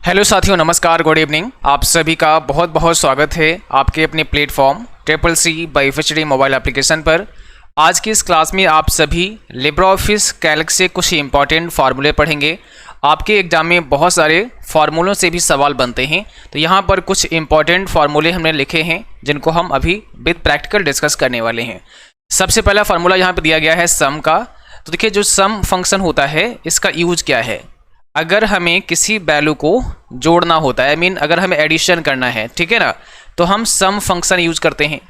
Hello साथियों, नमस्कार, good evening. आप सभी का बहुत बहुत स्वागत है आपके अपने platform CCC by FHD mobile application पर। आज की इस क्लास में आप सभी लिब्रियोफिस कैल्क से कुछ इंपॉर्टेंट फार्मूले पढ़ेंगे। आपके एग्जाम में बहुत सारे फार्मूलों से भी सवाल बनते हैं, तो यहाँ पर कुछ इंपॉर्टेंट फार्मूले हमने लिखे हैं जिनको हम अभी विद प्रैक्टिकल डिस्कस करने वाले हैं। सबसे पहला फार्मूला यहाँ पर दिया गया है सम का। तो देखिए, जो सम फंक्शन होता है इसका यूज क्या है। अगर हमें किसी वैल्यू को जोड़ना होता है, मीन अगर हमें एडिशन करना है, ठीक है ना, तो हम सम फंक्शन यूज करते हैं।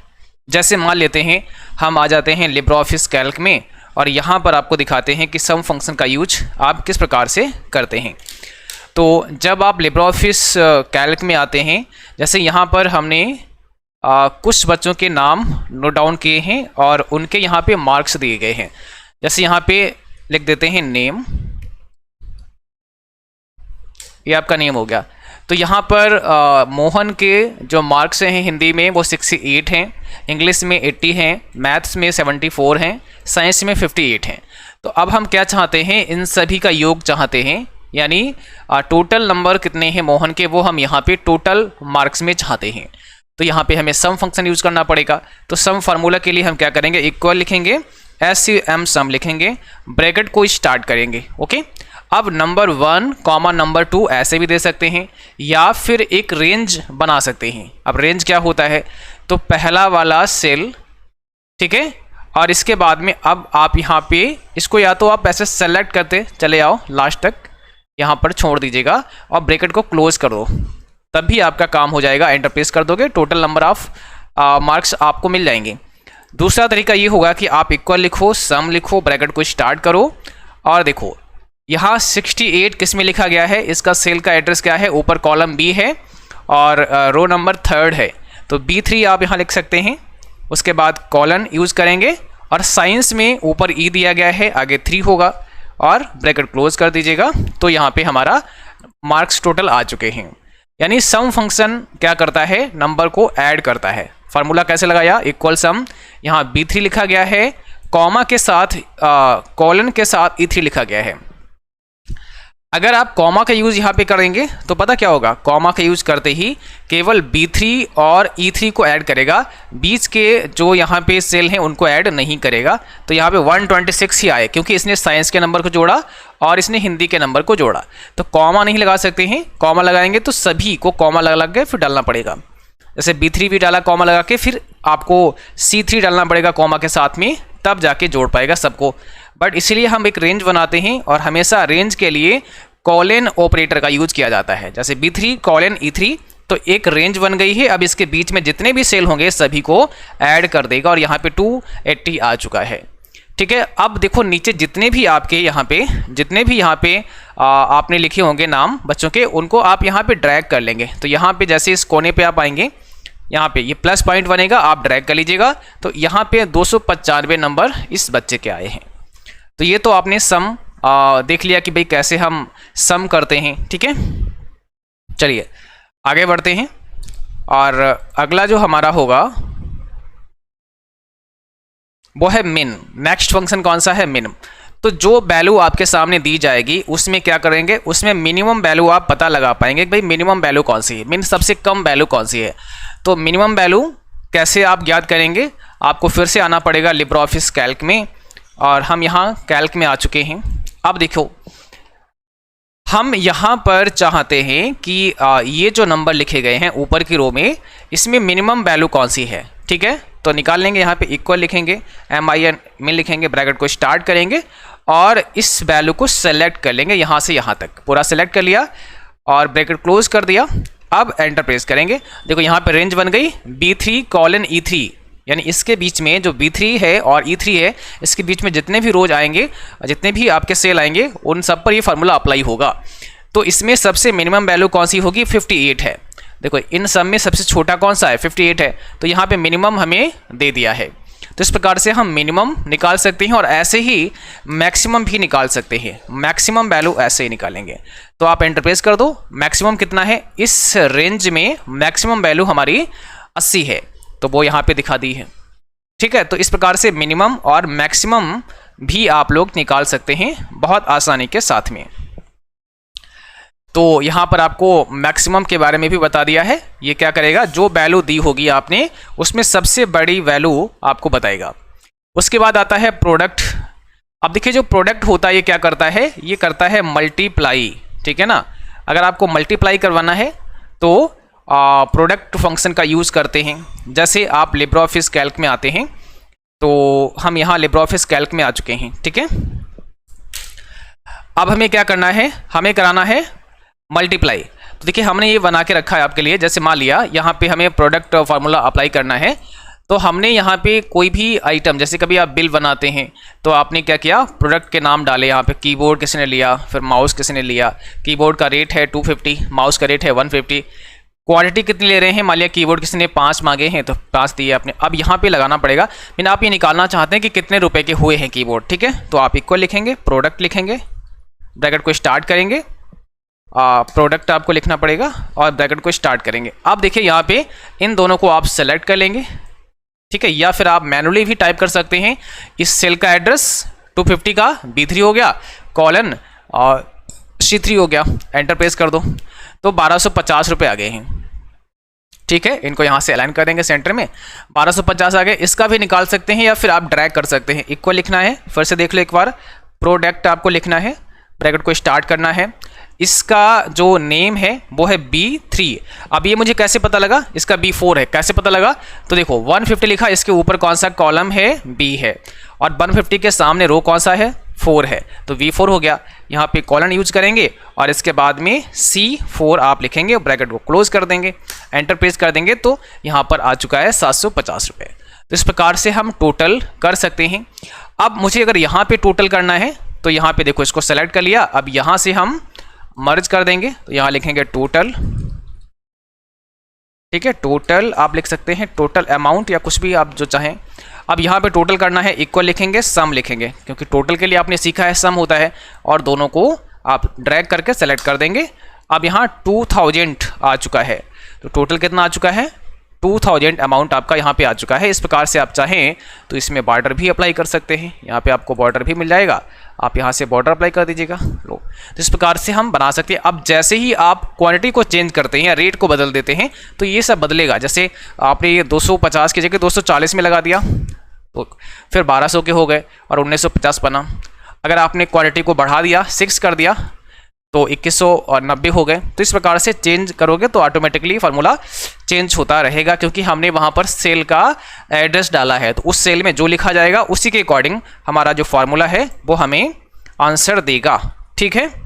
जैसे मान लेते हैं हम आ जाते हैं लिब्रियोफिस कैल्क में और यहाँ पर आपको दिखाते हैं कि सम फंक्शन का यूज आप किस प्रकार से करते हैं। तो जब आप लिब्रियोफिस कैल्क में आते हैं, जैसे यहाँ पर हमने कुछ बच्चों के नाम नोट डाउन किए हैं और उनके यहाँ पे मार्क्स दिए गए हैं। जैसे यहाँ पे लिख देते हैं नेम, ये आपका नेम हो गया। तो यहाँ पर मोहन के जो मार्क्स हैं हिंदी में वो 68 हैं, इंग्लिश में 80 हैं, मैथ्स में 74 हैं, साइंस में 58 हैं। तो अब हम क्या चाहते हैं, इन सभी का योग चाहते हैं, यानी टोटल नंबर कितने हैं मोहन के, वो हम यहाँ पे टोटल मार्क्स में चाहते हैं। तो यहाँ पे हमें सम फंक्शन यूज करना पड़ेगा। तो सम फार्मूला के लिए हम क्या करेंगे, इक्वल लिखेंगे, SUM सम लिखेंगे, ब्रैकेट को स्टार्ट करेंगे। ओके, अब नंबर 1 कॉमा नंबर 2 ऐसे भी दे सकते हैं या फिर एक रेंज बना सकते हैं। अब रेंज क्या होता है, तो पहला वाला सेल, ठीक है, और इसके बाद में अब आप यहाँ पे इसको या तो आप ऐसे सेलेक्ट करते चले आओ, लास्ट तक यहाँ पर छोड़ दीजिएगा और ब्रैकेट को क्लोज कर दो, तब भी आपका काम हो जाएगा। एंटर प्रेस कर दोगे, टोटल नंबर ऑफ मार्क्स आपको मिल जाएंगे। दूसरा तरीका ये होगा कि आप इक्वल लिखो, सम लिखो, ब्रैकेट को स्टार्ट करो और देखो यहाँ 68 किस में लिखा गया है, इसका सेल का एड्रेस क्या है, ऊपर कॉलम B है और रो नंबर 3 है, तो B3 आप यहाँ लिख सकते हैं। उसके बाद कॉलन यूज करेंगे और साइंस में ऊपर E दिया गया है, आगे 3 होगा और ब्रैकेट क्लोज कर दीजिएगा। तो यहाँ पे हमारा मार्क्स टोटल आ चुके हैं। यानी सम फंक्शन क्या करता है, नंबर को ऐड करता है। फार्मूला कैसे लगाया, इक्वल सम, यहाँ B3 लिखा गया है, कॉमा के साथ कॉलन के साथ E3 लिखा गया है। अगर आप कॉमा का यूज यहाँ पे करेंगे तो पता क्या होगा, कॉमा का यूज करते ही केवल B3 और E3 को ऐड करेगा, बीच के जो यहाँ पे सेल हैं उनको ऐड नहीं करेगा। तो यहाँ पे 126 ही आए, क्योंकि इसने साइंस के नंबर को जोड़ा और इसने हिंदी के नंबर को जोड़ा। तो कॉमा नहीं लगा सकते हैं, कॉमा लगाएंगे तो सभी को कॉमा लगा के फिर डालना पड़ेगा। जैसे B3 भी डाला कॉमा लगा के, फिर आपको C3 डालना पड़ेगा कॉमा के साथ में, तब जाके जोड़ पाएगा सबको। बट इसलिए हम एक रेंज बनाते हैं और हमेशा रेंज के लिए कॉलन ऑपरेटर का यूज किया जाता है। जैसे B3 कॉलन E3, तो एक रेंज बन गई है। अब इसके बीच में जितने भी सेल होंगे सभी को ऐड कर देगा और यहाँ पे 280 आ चुका है। ठीक है, अब देखो नीचे जितने भी आपके यहाँ पे आपने लिखे होंगे नाम बच्चों के, उनको आप यहाँ पे ड्रैग कर लेंगे। तो यहाँ पे जैसे इस कोने पे आप आएंगे, यहाँ पे ये प्लस पॉइंट बनेगा, आप ड्रैग कर लीजिएगा। तो यहाँ पे 295 नंबर इस बच्चे के आए हैं। तो ये तो आपने सम देख लिया कि भाई कैसे हम सम करते हैं। ठीक है, चलिए आगे बढ़ते हैं और अगला जो हमारा होगा वो है मिन। नेक्स्ट फंक्शन कौन सा है, मिन। तो जो वैल्यू आपके सामने दी जाएगी उसमें क्या करेंगे, उसमें मिनिमम वैल्यू आप पता लगा पाएंगे कि भाई मिनिमम वैल्यू कौन सी है, मीन सबसे कम वैल्यू कौन सी है। तो मिनिमम वैल्यू कैसे आप ज्ञात करेंगे, आपको फिर से आना पड़ेगा लिब्रियोफिस कैल्क में और हम यहाँ कैल्क में आ चुके हैं। अब देखो, हम यहाँ पर चाहते हैं कि ये जो नंबर लिखे गए हैं ऊपर की रो में, इसमें मिनिमम वैल्यू कौन सी है। ठीक है, तो निकाल लेंगे, यहाँ पे इक्वल लिखेंगे, MIN में लिखेंगे, ब्रैकेट को स्टार्ट करेंगे और इस वैल्यू को सेलेक्ट कर लेंगे, यहाँ से यहाँ तक पूरा सेलेक्ट कर लिया और ब्रैकेट क्लोज कर दिया। अब एंटर प्रेस करेंगे, देखो यहाँ पे रेंज बन गई B3 कॉलन E3, यानी इसके बीच में जो B3 है और E3 है, इसके बीच में जितने भी रोज आएंगे, जितने भी आपके सेल आएंगे, उन सब पर ये फार्मूला अप्लाई होगा। तो इसमें सबसे मिनिमम वैल्यू कौन सी होगी, 58 है। देखो इन सब में सबसे छोटा कौन सा है, 58 है। तो यहाँ पे मिनिमम हमें दे दिया है। तो इस प्रकार से हम मिनिमम निकाल सकते हैं और ऐसे ही मैक्सिमम भी निकाल सकते हैं। मैक्सिमम वैल्यू ऐसे ही निकालेंगे। तो आप एंटर प्रेस कर दो, मैक्सिमम कितना है, इस रेंज में मैक्सिमम वैल्यू हमारी 80 है, तो वो यहाँ पे दिखा दी है। ठीक है, तो इस प्रकार से मिनिमम और मैक्सिमम भी आप लोग निकाल सकते हैं बहुत आसानी के साथ में। तो यहाँ पर आपको मैक्सिमम के बारे में भी बता दिया है। ये क्या करेगा, जो वैल्यू दी होगी आपने उसमें सबसे बड़ी वैल्यू आपको बताएगा। उसके बाद आता है प्रोडक्ट। अब देखिए जो प्रोडक्ट होता है ये क्या करता है, ये करता है मल्टीप्लाई, ठीक है ना। अगर आपको मल्टीप्लाई करवाना है तो प्रोडक्ट फंक्शन का यूज़ करते हैं। जैसे आप लिब्रे ऑफिस कैल्क में आते हैं, तो हम यहाँ लिब्रे ऑफिस कैल्क में आ चुके हैं, ठीक है। अब हमें क्या करना है, हमें कराना है मल्टीप्लाई। तो देखिए हमने ये बना के रखा है आपके लिए। जैसे मान लिया यहाँ पे हमें प्रोडक्ट फार्मूला अप्लाई करना है, तो हमने यहाँ पे कोई भी आइटम, जैसे कभी आप बिल बनाते हैं तो आपने क्या किया, प्रोडक्ट के नाम डाले। यहाँ पे कीबोर्ड किसने लिया, फिर माउस किसने लिया, कीबोर्ड का रेट है 250, माउस का रेट है 150, क्वांटिटी कितनी ले रहे हैं, मान लिया कीबोर्ड किसी ने 5 मांगे हैं तो 5 दिए आपने। अब यहाँ पे लगाना पड़ेगा, लेकिन आप ये निकालना चाहते हैं कि कितने रुपए के हुए हैं कीबोर्ड, ठीक है। तो आप इक्वल लिखेंगे, प्रोडक्ट लिखेंगे, ब्रैकेट को स्टार्ट करेंगे, प्रोडक्ट आपको लिखना पड़ेगा और ब्रैकेट को स्टार्ट करेंगे। अब देखिए यहाँ पे इन दोनों को आप सेलेक्ट कर लेंगे, ठीक है, या फिर आप मैनुअली भी टाइप कर सकते हैं। इस सेल का एड्रेस 250 का B3 हो गया, कॉलन और C3 हो गया, एंटर प्रेस कर दो तो 1250 रुपये आ गए हैं, ठीक है। इनको यहाँ से अलाइन कर देंगे सेंटर में, 1250 आ गए। इसका भी निकाल सकते हैं या फिर आप ड्रैग कर सकते हैं। इक्वल लिखना है, फिर से देख लो एक बार, प्रोडक्ट आपको लिखना है, ब्रैकेट को स्टार्ट करना है। इसका जो नेम है वो है B3। अब ये मुझे कैसे पता लगा, इसका B4 है, कैसे पता लगा, तो देखो 150 लिखा, इसके ऊपर कौन सा कॉलम है, B है, और 150 के सामने रो कौन सा है, 4 है, तो V4 हो गया। यहाँ पे कॉलन यूज करेंगे और इसके बाद में C4 आप लिखेंगे, ब्रैकेट को क्लोज कर देंगे, एंटर प्रेस कर देंगे, तो यहाँ पर आ चुका है 750 रुपये। तो इस प्रकार से हम टोटल कर सकते हैं। अब मुझे अगर यहाँ पे टोटल करना है तो यहाँ पे देखो इसको सेलेक्ट कर लिया। अब यहाँ से हम मर्ज कर देंगे, तो यहाँ लिखेंगे टोटल, ठीक है। टोटल आप लिख सकते हैं, टोटल अमाउंट या कुछ भी आप जो चाहें। अब यहाँ पे टोटल करना है, इक्वल लिखेंगे, सम लिखेंगे, क्योंकि टोटल के लिए आपने सीखा है सम होता है, और दोनों को आप ड्रैग करके सेलेक्ट कर देंगे। अब यहाँ 2000 आ चुका है, तो टोटल कितना आ चुका है, 2000 अमाउंट आपका यहाँ पे आ चुका है। इस प्रकार से आप चाहें तो इसमें बॉर्डर भी अप्लाई कर सकते हैं, यहाँ पे आपको बॉर्डर भी मिल जाएगा, आप यहाँ से बॉर्डर अप्लाई कर दीजिएगा। लो, तो इस प्रकार से हम बना सकते हैं। अब जैसे ही आप क्वांटिटी को चेंज करते हैं या रेट को बदल देते हैं तो ये सब बदलेगा। जैसे आपने ये 250 की जगह 240 में लगा दिया तो फिर 1200 के हो गए और 1950 बना। अगर आपने क्वांटिटी को बढ़ा दिया, 6 कर दिया, तो 2190 हो गए। तो इस प्रकार से चेंज करोगे तो ऑटोमेटिकली फार्मूला चेंज होता रहेगा, क्योंकि हमने वहाँ पर सेल का एड्रेस डाला है। तो उस सेल में जो लिखा जाएगा उसी के अकॉर्डिंग हमारा जो फार्मूला है वो हमें आंसर देगा, ठीक है।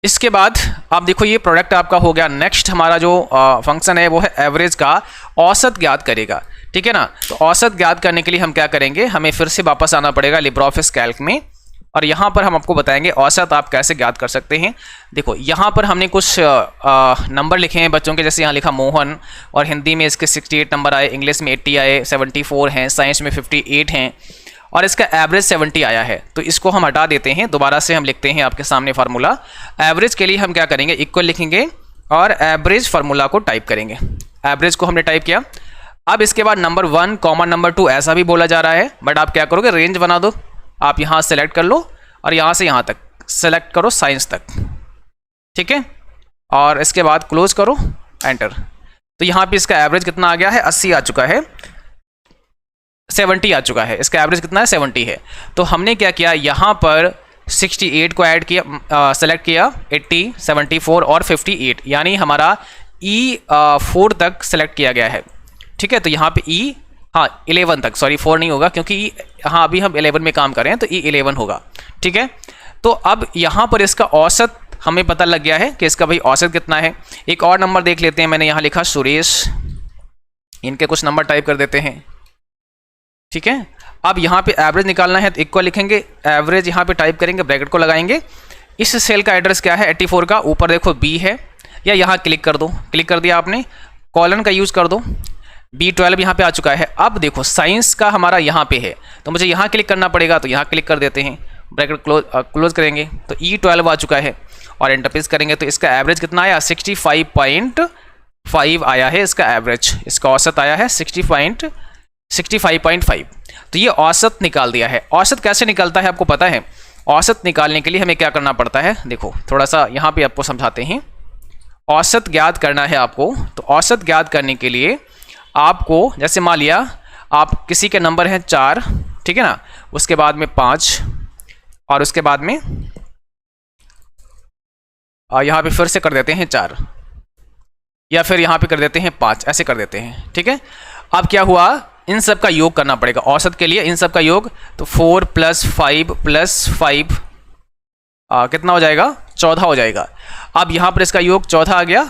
इसके बाद आप देखो ये प्रोडक्ट आपका हो गया। नेक्स्ट हमारा जो फंक्शन है वो है एवरेज का औसत ज्ञात करेगा, ठीक है ना। तो औसत ज्ञात करने के लिए हम क्या करेंगे, हमें फिर से वापस आना पड़ेगा लिब्रे ऑफिस कैल्क में, और यहाँ पर हम आपको बताएंगे औसत आप कैसे ज्ञात कर सकते हैं। देखो यहाँ पर हमने कुछ नंबर लिखे हैं बच्चों के, जैसे यहाँ लिखा मोहन, और हिंदी में इसके 68 नंबर आए, इंग्लिश में 80 आए, 74 हैं, साइंस में 58 हैं, और इसका एवरेज 70 आया है। तो इसको हम हटा देते हैं, दोबारा से हम लिखते हैं आपके सामने फार्मूला। एवरेज के लिए हम क्या करेंगे, इक्वल लिखेंगे और एवरेज फार्मूला को टाइप करेंगे। एवरेज को हमने टाइप किया। अब इसके बाद नंबर 1 कॉमा नंबर 2 ऐसा भी बोला जा रहा है, बट आप क्या करोगे, रेंज बना दो। आप यहाँ सेलेक्ट कर लो और यहाँ से यहाँ तक सेलेक्ट करो, साइंस तक, ठीक है, और इसके बाद क्लोज करो, एंटर। तो यहाँ पे इसका एवरेज कितना आ गया है, 80 आ चुका है, 70 आ चुका है। इसका एवरेज कितना है, 70 है। तो हमने क्या किया, यहाँ पर 68 को ऐड किया, सेलेक्ट किया, 80, 74 और 58, यानी हमारा E4 तक सेलेक्ट किया गया है, ठीक है। तो यहाँ पे E, हाँ 11 तक, सॉरी 4 नहीं होगा, क्योंकि हाँ अभी हम 11 में काम कर रहे हैं, तो E11 होगा, ठीक है। तो अब यहाँ पर इसका औसत हमें पता लग गया है कि इसका भाई औसत कितना है। एक और नंबर देख लेते हैं, मैंने यहाँ लिखा सुरेश, इनके कुछ नंबर टाइप कर देते हैं, ठीक है। अब यहाँ पे एवरेज निकालना है, तो इक्वल लिखेंगे, एवरेज यहाँ पे टाइप करेंगे, ब्रैकेट को लगाएंगे। इस सेल का एड्रेस क्या है, 84 का, ऊपर देखो B है, या यहाँ क्लिक कर दो, क्लिक कर दिया आपने, कॉलन का यूज़ कर दो, B12 यहाँ पे आ चुका है। अब देखो साइंस का हमारा यहाँ पे है, तो मुझे यहाँ क्लिक करना पड़ेगा, तो यहाँ क्लिक कर देते हैं, ब्रैकेट क्लोज करेंगे, तो E12 आ चुका है और एंटर प्रेस करेंगे। तो इसका एवरेज कितना आया, 65.5 आया है इसका एवरेज। इसका औसत आया है 65.5। तो ये औसत निकाल दिया है। औसत कैसे निकलता है आपको पता है, औसत निकालने के लिए हमें क्या करना पड़ता है, देखो थोड़ा सा यहाँ पे आपको समझाते हैं। औसत ज्ञात करना है आपको, तो औसत ज्ञात करने के लिए आपको, जैसे मान लिया आप किसी के नंबर हैं 4, ठीक है ना, उसके बाद में 5 और उसके बाद में यहाँ पे फिर से कर देते हैं 4 या फिर यहाँ पे कर देते हैं 5, ऐसे कर देते हैं, ठीक है। अब क्या हुआ, इन सब का योग करना पड़ेगा औसत के लिए, इन सब का योग, तो 4 + 5 + 5 कितना हो जाएगा, 14 हो जाएगा। अब यहाँ पर इसका योग 14 आ गया,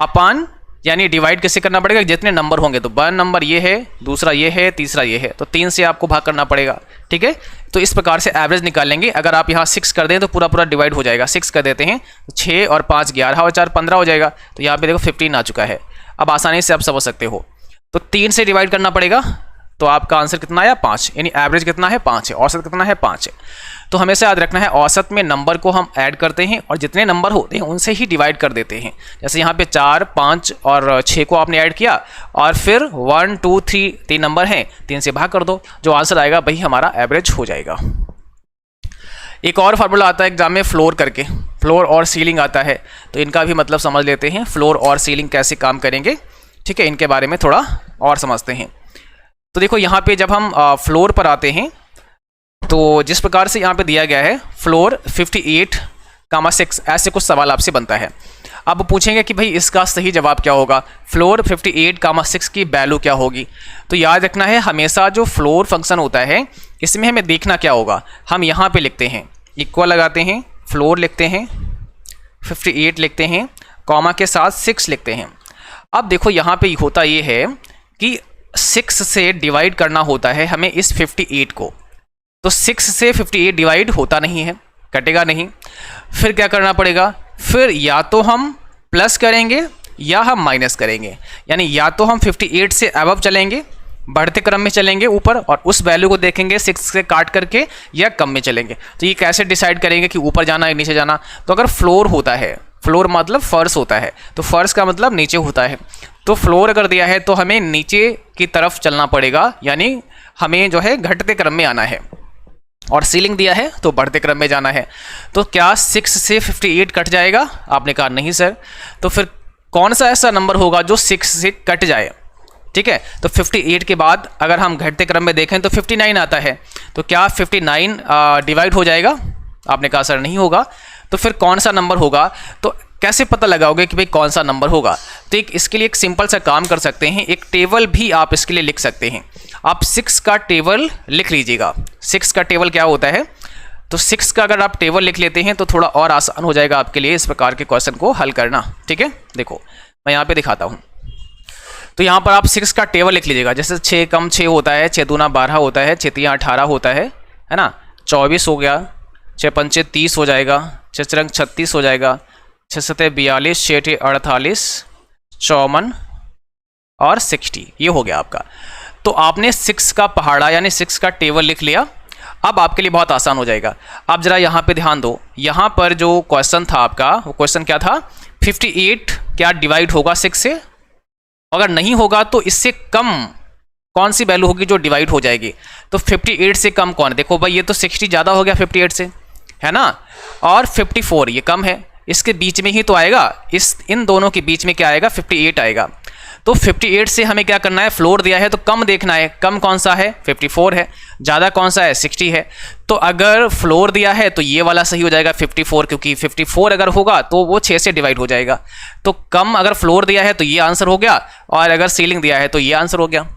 अपान यानी डिवाइड किससे करना पड़ेगा, जितने नंबर होंगे, तो 1 नंबर ये है, दूसरा ये है, तीसरा ये है, तो 3 से आपको भाग करना पड़ेगा, ठीक है। तो इस प्रकार से एवरेज निकाल लेंगे। अगर आप यहाँ 6 कर दें तो पूरा पूरा डिवाइड हो जाएगा, 6 कर देते हैं तो 6 और 5 11 और 4 15 हो जाएगा, तो यहाँ पे देखो 15 आ चुका है। अब आसानी से आप समझ सकते हो, तो 3 से डिवाइड करना पड़ेगा, तो आपका आंसर कितना आया 5, यानी एवरेज कितना है 5 है, औसत कितना है 5 है। तो हमेशा याद रखना है औसत में नंबर को हम ऐड करते हैं और जितने नंबर होते हैं उनसे ही डिवाइड कर देते हैं। जैसे यहाँ पे 4 5 और 6 को आपने ऐड किया और फिर 1 2 3 3 नंबर हैं, 3 से भाग कर दो, जो आंसर आएगा वही हमारा एवरेज हो जाएगा। एक और फार्मूला आता है एग्जाम में फ्लोर करके, फ्लोर और सीलिंग आता है, तो इनका भी मतलब समझ लेते हैं, फ्लोर और सीलिंग कैसे काम करेंगे, ठीक है, इनके बारे में थोड़ा और समझते हैं। तो देखो यहाँ पे जब हम फ्लोर पर आते हैं तो जिस प्रकार से यहाँ पे दिया गया है फ्लोर 58,6, ऐसे कुछ सवाल आपसे बनता है। अब पूछेंगे कि भाई इसका सही जवाब क्या होगा, फ्लोर 58,6 की वैल्यू क्या होगी। तो याद रखना है हमेशा जो फ्लोर फंक्शन होता है इसमें हमें देखना क्या होगा, हम यहाँ पे लिखते हैं इक्वल लगाते हैं, फ्लोर लिखते हैं, 58 लिखते हैं, कॉमा के साथ 6 लिखते हैं। अब देखो यहाँ पे होता ये है कि 6 से डिवाइड करना होता है हमें इस 58 को, तो 6 से 58 डिवाइड होता नहीं है, कटेगा नहीं। फिर क्या करना पड़ेगा, फिर या तो हम प्लस करेंगे या हम माइनस करेंगे, यानी या तो हम 58 से अबव चलेंगे, बढ़ते क्रम में चलेंगे ऊपर और उस वैल्यू को देखेंगे 6 से काट करके, या कम में चलेंगे। तो ये कैसे डिसाइड करेंगे कि ऊपर जाना है नीचे जाना, तो अगर फ्लोर होता है, फ्लोर मतलब फर्श होता है, तो फर्श का मतलब नीचे होता है, तो फ्लोर अगर दिया है तो हमें नीचे की तरफ चलना पड़ेगा, यानी हमें जो है घटते क्रम में आना है, और सीलिंग दिया है तो बढ़ते क्रम में जाना है। तो क्या 6 से 58 कट जाएगा, आपने कहा नहीं सर, तो फिर कौन सा ऐसा नंबर होगा जो 6 से कट जाए, ठीक है। तो 58 के बाद अगर हम घटते क्रम में देखें तो 59 आता है, तो क्या 59 डिवाइड हो जाएगा, आपने कहा सर नहीं होगा, तो फिर कौन सा नंबर होगा, तो कैसे पता लगाओगे कि भाई कौन सा नंबर होगा। तो इसके लिए एक सिंपल सा काम कर सकते हैं, एक टेबल भी आप इसके लिए लिख सकते हैं। आप 6 का टेबल लिख लीजिएगा, 6 का टेबल क्या होता है, तो 6 का अगर आप टेबल लिख लेते हैं तो थोड़ा और आसान हो जाएगा आपके लिए इस प्रकार के क्वेश्चन को हल करना, ठीक है। देखो मैं यहाँ पे दिखाता हूँ, तो यहाँ पर आप 6 का टेबल लिख लीजिएगा। जैसे 6 कम 6 होता है, 6 दूना 12 होता है, 6 तिया 18 होता है ना, 24 हो गया, 6 पंचे 30 हो जाएगा, 6 चरंग 36 हो जाएगा, 6 सते 42, 6 टे 48, 54 और 60, ये हो गया आपका। तो आपने 6 का पहाड़ा यानी 6 का टेबल लिख लिया। अब आपके लिए बहुत आसान हो जाएगा। आप जरा यहाँ पे ध्यान दो, यहाँ पर जो क्वेश्चन था आपका, वो क्वेश्चन क्या था, 58 क्या डिवाइड होगा 6 से, अगर नहीं होगा तो इससे कम कौन सी वैल्यू होगी जो डिवाइड हो जाएगी। तो 58 से कम कौन है, देखो भाई ये तो 60 ज़्यादा हो गया 58 से, है ना, और 54 ये कम है, इसके बीच में ही तो आएगा, इन दोनों के बीच में क्या आएगा 58 आएगा। तो 58 से हमें क्या करना है, फ्लोर दिया है तो कम देखना है, कम कौन सा है 54 है, ज़्यादा कौन सा है 60 है। तो अगर फ्लोर दिया है तो ये वाला सही हो जाएगा 54, क्योंकि 54 अगर होगा तो वो 6 से डिवाइड हो जाएगा। तो कम अगर फ्लोर दिया है तो ये आंसर हो गया, और अगर सीलिंग दिया है तो ये आंसर हो गया,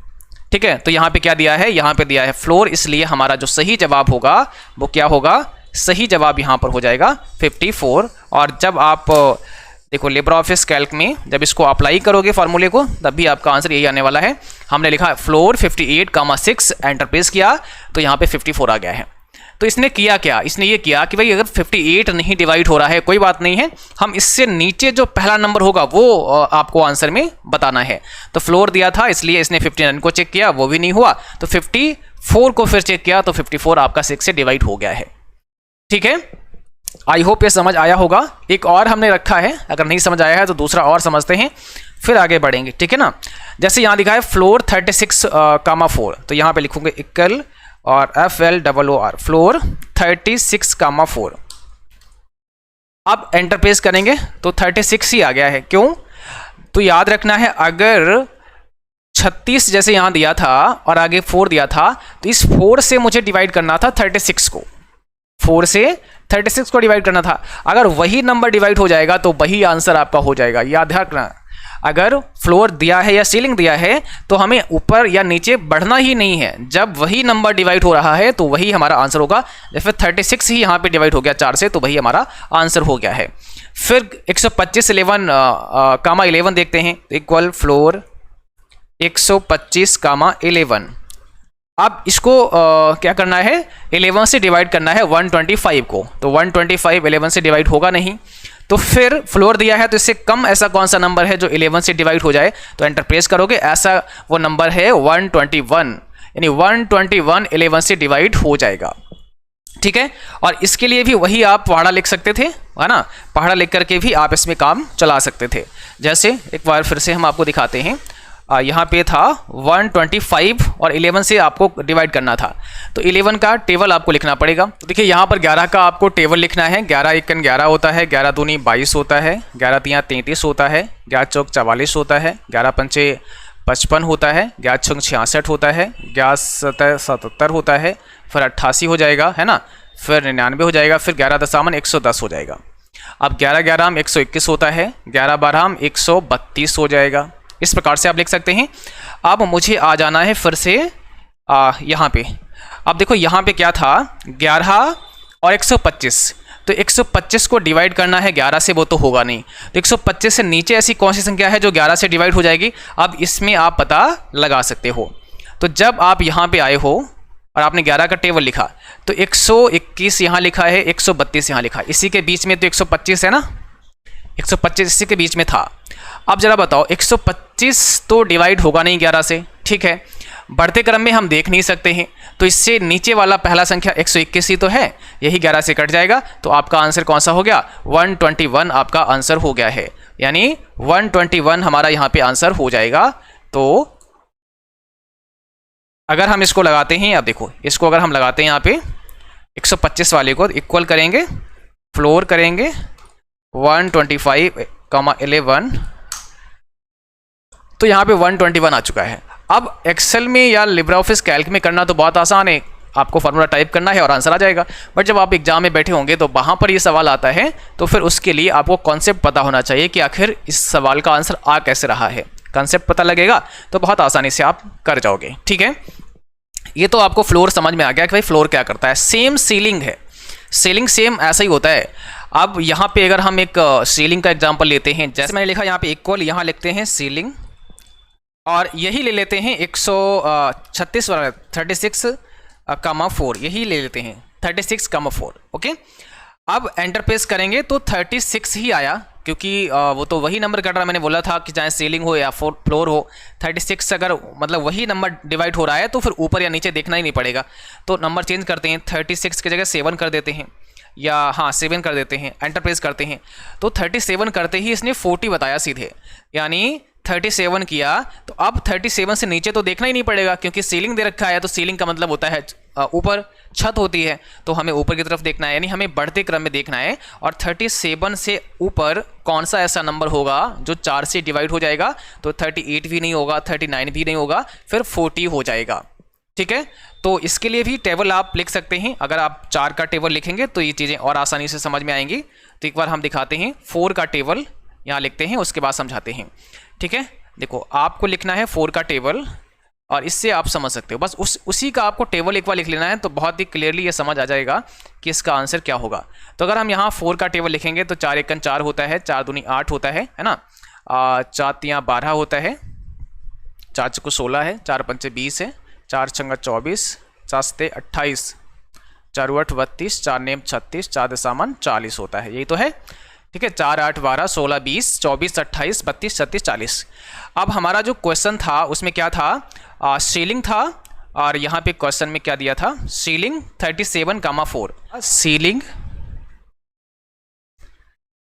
ठीक है। तो यहाँ पे क्या दिया है, यहाँ पे दिया है फ्लोर, इसलिए हमारा जो सही जवाब होगा वो क्या होगा, सही जवाब यहाँ पर हो जाएगा 54। और जब आप देखो लिब्रे ऑफिस कैल्क में जब इसको अप्लाई करोगे फार्मूले को, तब भी आपका आंसर यही आने वाला है। हमने लिखा फ्लोर 58,6, एंटर प्रेस किया तो यहाँ पे 54 आ गया है। तो इसने किया क्या, इसने ये किया कि भाई अगर 58 नहीं डिवाइड हो रहा है कोई बात नहीं है, हम इससे नीचे जो पहला नंबर होगा वो आपको आंसर में बताना है। तो फ्लोर दिया था इसलिए इसने 59 को चेक किया, वो भी नहीं हुआ, तो 54 को फिर चेक किया तो 54 आपका 6 से डिवाइड हो गया है, ठीक है। आई होप ये समझ आया होगा। एक और हमने रखा है, अगर नहीं समझ आया है तो दूसरा और समझते हैं, फिर आगे बढ़ेंगे, ठीक है ना। जैसे यहाँ लिखा है फ्लोर 36,4, तो यहाँ पे लिखूंगे इक्वल और FLOOR फ्लोर 36,4। अब एंटर प्रेस करेंगे तो 36 ही आ गया है। क्यों? तो याद रखना है, अगर 36 जैसे यहाँ दिया था और आगे 4 दिया था, तो इस 4 से मुझे डिवाइड करना था 36 को, 4 से 36 को डिवाइड करना था। अगर वही नंबर डिवाइड हो जाएगा तो वही आंसर आपका हो जाएगा। याद रखना, अगर फ्लोर दिया है या सीलिंग दिया है तो हमें ऊपर या नीचे बढ़ना ही नहीं है। जब वही नंबर डिवाइड हो रहा है तो वही हमारा आंसर होगा। जैसे 36 ही यहाँ पे डिवाइड हो गया 4 से, तो वही हमारा आंसर हो गया है। फिर 125 11 देखते हैं, इक्वल फ्लोर 125, 11। अब इसको क्या करना है, 11 से डिवाइड करना है 125 को, तो 125 11 से डिवाइड होगा नहीं। तो फिर फ्लोर दिया है तो इससे कम ऐसा कौन सा नंबर है जो 11 से डिवाइड हो जाए, तो एंटर प्रेस करोगे, ऐसा वो नंबर है 121, यानी 121 11 से डिवाइड हो जाएगा। ठीक है, और इसके लिए भी वही आप पहाड़ा लिख सकते थे, है ना, पहाड़ा लिख करके भी आप इसमें काम चला सकते थे। जैसे एक बार फिर से हम आपको दिखाते हैं, यहाँ पे था 125 और 11 से आपको डिवाइड करना था, तो 11 का टेबल आपको लिखना पड़ेगा। तो देखिए यहाँ पर 11 का आपको टेबल लिखना है। 11 एकन 11 होता है, 11 दूनी 22 होता है, 11 तियाँ 33 होता है, 11 चौक 44 होता है, 11 पंचे 55 होता है, 11 छंग 66 होता है, 11 सतह 77 होता है, फिर 88 हो जाएगा, है ना, फिर 99 हो जाएगा, फिर 11 दशामन 110 हो जाएगा। अब 11 11 121 होता है, 11 12 132 हो जाएगा। इस प्रकार से आप लिख सकते हैं। अब मुझे आ जाना है फिर से यहाँ पे। अब देखो यहाँ पे क्या था, 11 और 125, तो 125 को डिवाइड करना है 11 से, वो तो होगा नहीं। तो 125 से नीचे ऐसी कौन सी संख्या है जो 11 से डिवाइड हो जाएगी, अब इसमें आप पता लगा सकते हो। तो जब आप यहाँ पे आए हो और आपने 11 का टेबल लिखा, तो 121 यहाँ लिखा है, 132 यहाँ लिखा है, इसी के बीच में तो 125 है ना, 125 इसी के बीच में था। अब जरा बताओ, 125 तो डिवाइड होगा नहीं 11 से, ठीक है, बढ़ते क्रम में हम देख नहीं सकते हैं, तो इससे नीचे वाला पहला संख्या 121 ही तो है, यही 11 से कट जाएगा, तो आपका आंसर कौन सा हो गया, 121 आपका आंसर हो गया है, यानी 121 हमारा यहाँ पे आंसर हो जाएगा। तो अगर हम इसको लगाते हैं, अब देखो इसको अगर हम लगाते हैं यहाँ पे 125 वाले को इक्वल करेंगे, फ्लोर करेंगे 125, 11, तो यहाँ पे 121 आ चुका है। अब एक्सेल में या लिब्रा ऑफिस कैल्क में करना तो बहुत आसान है, आपको फार्मूला टाइप करना है और आंसर आ जाएगा। बट जब आप एग्जाम में बैठे होंगे तो वहाँ पर ये सवाल आता है, तो फिर उसके लिए आपको कॉन्सेप्ट पता होना चाहिए कि आखिर इस सवाल का आंसर आ कैसे रहा है। कॉन्सेप्ट पता लगेगा तो बहुत आसानी से आप कर जाओगे। ठीक है, ये तो आपको फ्लोर समझ में आ गया कि भाई फ्लोर क्या करता है। सेम सीलिंग है, सीलिंग सेम ऐसा ही होता है। अब यहाँ पे अगर हम एक सीलिंग का एग्जांपल लेते हैं, जैसे मैंने लिखा यहाँ पे इक्वल, यहाँ लिखते हैं सीलिंग, और यही ले लेते हैं 136 वाला 36,4, यही ले लेते हैं 36,4। ओके, अब एंटर प्रेस करेंगे तो 36 ही आया, क्योंकि वो तो वही नंबर कट रहा है। मैंने बोला था कि चाहे सीलिंग हो या फ्लोर हो, 36 अगर मतलब वही नंबर डिवाइड हो रहा है तो फिर ऊपर या नीचे देखना ही नहीं पड़ेगा। तो नंबर चेंज करते हैं, 36 की जगह 7 कर देते हैं, या हाँ 7 कर देते हैं, एंटर प्रेस करते हैं तो 37 करते ही इसने 40 बताया सीधे, यानी 37 किया। तो अब 37 से नीचे तो देखना ही नहीं पड़ेगा, क्योंकि सीलिंग दे रखा है, तो सीलिंग का मतलब होता है ऊपर, छत होती है, तो हमें ऊपर की तरफ देखना है, यानी हमें बढ़ते क्रम में देखना है। और 37 से ऊपर कौन सा ऐसा नंबर होगा जो 4 से डिवाइड हो जाएगा, तो 38 भी नहीं होगा, 39 भी नहीं होगा, फिर 40 हो जाएगा। ठीक है, तो इसके लिए भी टेबल आप लिख सकते हैं। अगर आप 4 का टेबल लिखेंगे तो ये चीज़ें और आसानी से समझ में आएंगी। तो एक बार हम दिखाते हैं, 4 का टेबल यहाँ लिखते हैं, उसके बाद समझाते हैं। ठीक है, देखो आपको लिखना है 4 का टेबल, और इससे आप समझ सकते हो, बस उसी का आपको टेबल एक बार लिख लेना है, तो बहुत ही क्लियरली ये समझ आ जाएगा कि इसका आंसर क्या होगा। तो अगर हम यहाँ 4 का टेबल लिखेंगे तो 4 एकन 4 होता है, 4 दूनी 8 होता है ना, 4 तियाँ 12 होता है, 4 चौको 16 है, 4 पंचे 20 है, 4 छंगा 24, 4 सते 28, 4 8 32, 4 नेम 36, 4 दशामन 40 होता है, यही तो है। ठीक है, 4 8 12 16 20 24 28 32 36 40। अब हमारा जो क्वेश्चन था उसमें क्या था, सीलिंग था, और यहाँ पे क्वेश्चन में क्या दिया था, सीलिंग 37,4, सीलिंग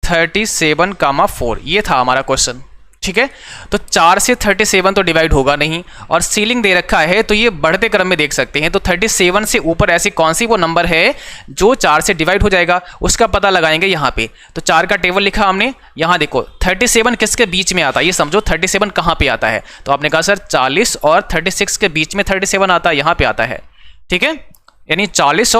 37,4 ये था हमारा क्वेश्चन। ठीक है। तो 4 से 37 तो डिवाइड होगा नहीं, और सीलिंग दे रखा है तो ये बढ़ते क्रम में देख सकते हैं। तो 37 से ऊपर ऐसी कौन सी वो नंबर है जो 4 से डिवाइड हो जाएगा, उसका पता लगाएंगे यहाँ पे। तो 4 का टेबल लिखा हमने, यहाँ देखो 37 किसके बीच में आता है, ये समझो 37 कहाँ पे आता है। तो आपने कहा सर 40 और 36 के बीच में 37 आता है, यहाँ पे आता है, ठीक है। यानी 40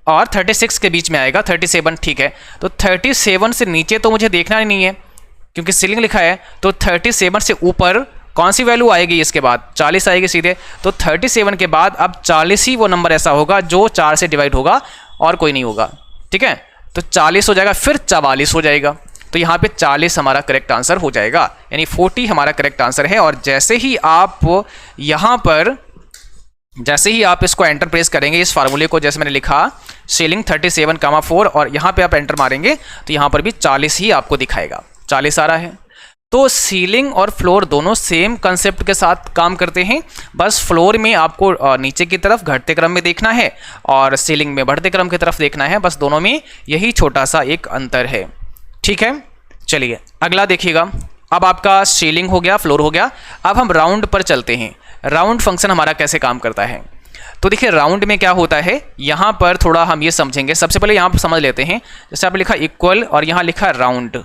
और 36 के बीच में आएगा 37, ठीक है। तो 37 से नीचे तो मुझे देखना ही नहीं है क्योंकि सीलिंग लिखा है। तो 37 से ऊपर कौन सी वैल्यू आएगी, इसके बाद 40 आएगी सीधे। तो 37 के बाद अब 40 ही वो नंबर ऐसा होगा जो 4 से डिवाइड होगा और कोई नहीं होगा, ठीक है। तो 40 हो जाएगा, फिर 44 हो जाएगा। तो यहाँ पे 40 हमारा करेक्ट आंसर हो जाएगा, यानी 40 हमारा करेक्ट आंसर है। और जैसे ही आप इसको एंटर प्रेस करेंगे, इस फार्मूले को, जैसे मैंने लिखा सीलिंग 37,4 और यहाँ पे आप एंटर मारेंगे तो यहाँ पर भी 40 ही आपको दिखाएगा, 40 आ रहा है। तो सीलिंग और फ्लोर दोनों सेम कंसेप्ट के साथ काम करते हैं, बस फ्लोर में आपको नीचे की तरफ घटते क्रम में देखना है और सीलिंग में बढ़ते क्रम की तरफ देखना है, बस दोनों में यही छोटा सा एक अंतर है, ठीक है। चलिए अगला देखिएगा। अब आपका सीलिंग हो गया, फ्लोर हो गया, अब हम राउंड पर चलते हैं। राउंड फंक्शन हमारा कैसे काम करता है, तो देखिए राउंड में क्या होता है, यहाँ पर थोड़ा हम ये समझेंगे। सबसे पहले यहाँ पर समझ लेते हैं, जैसे आपने लिखा इक्वल और यहाँ लिखा राउंड,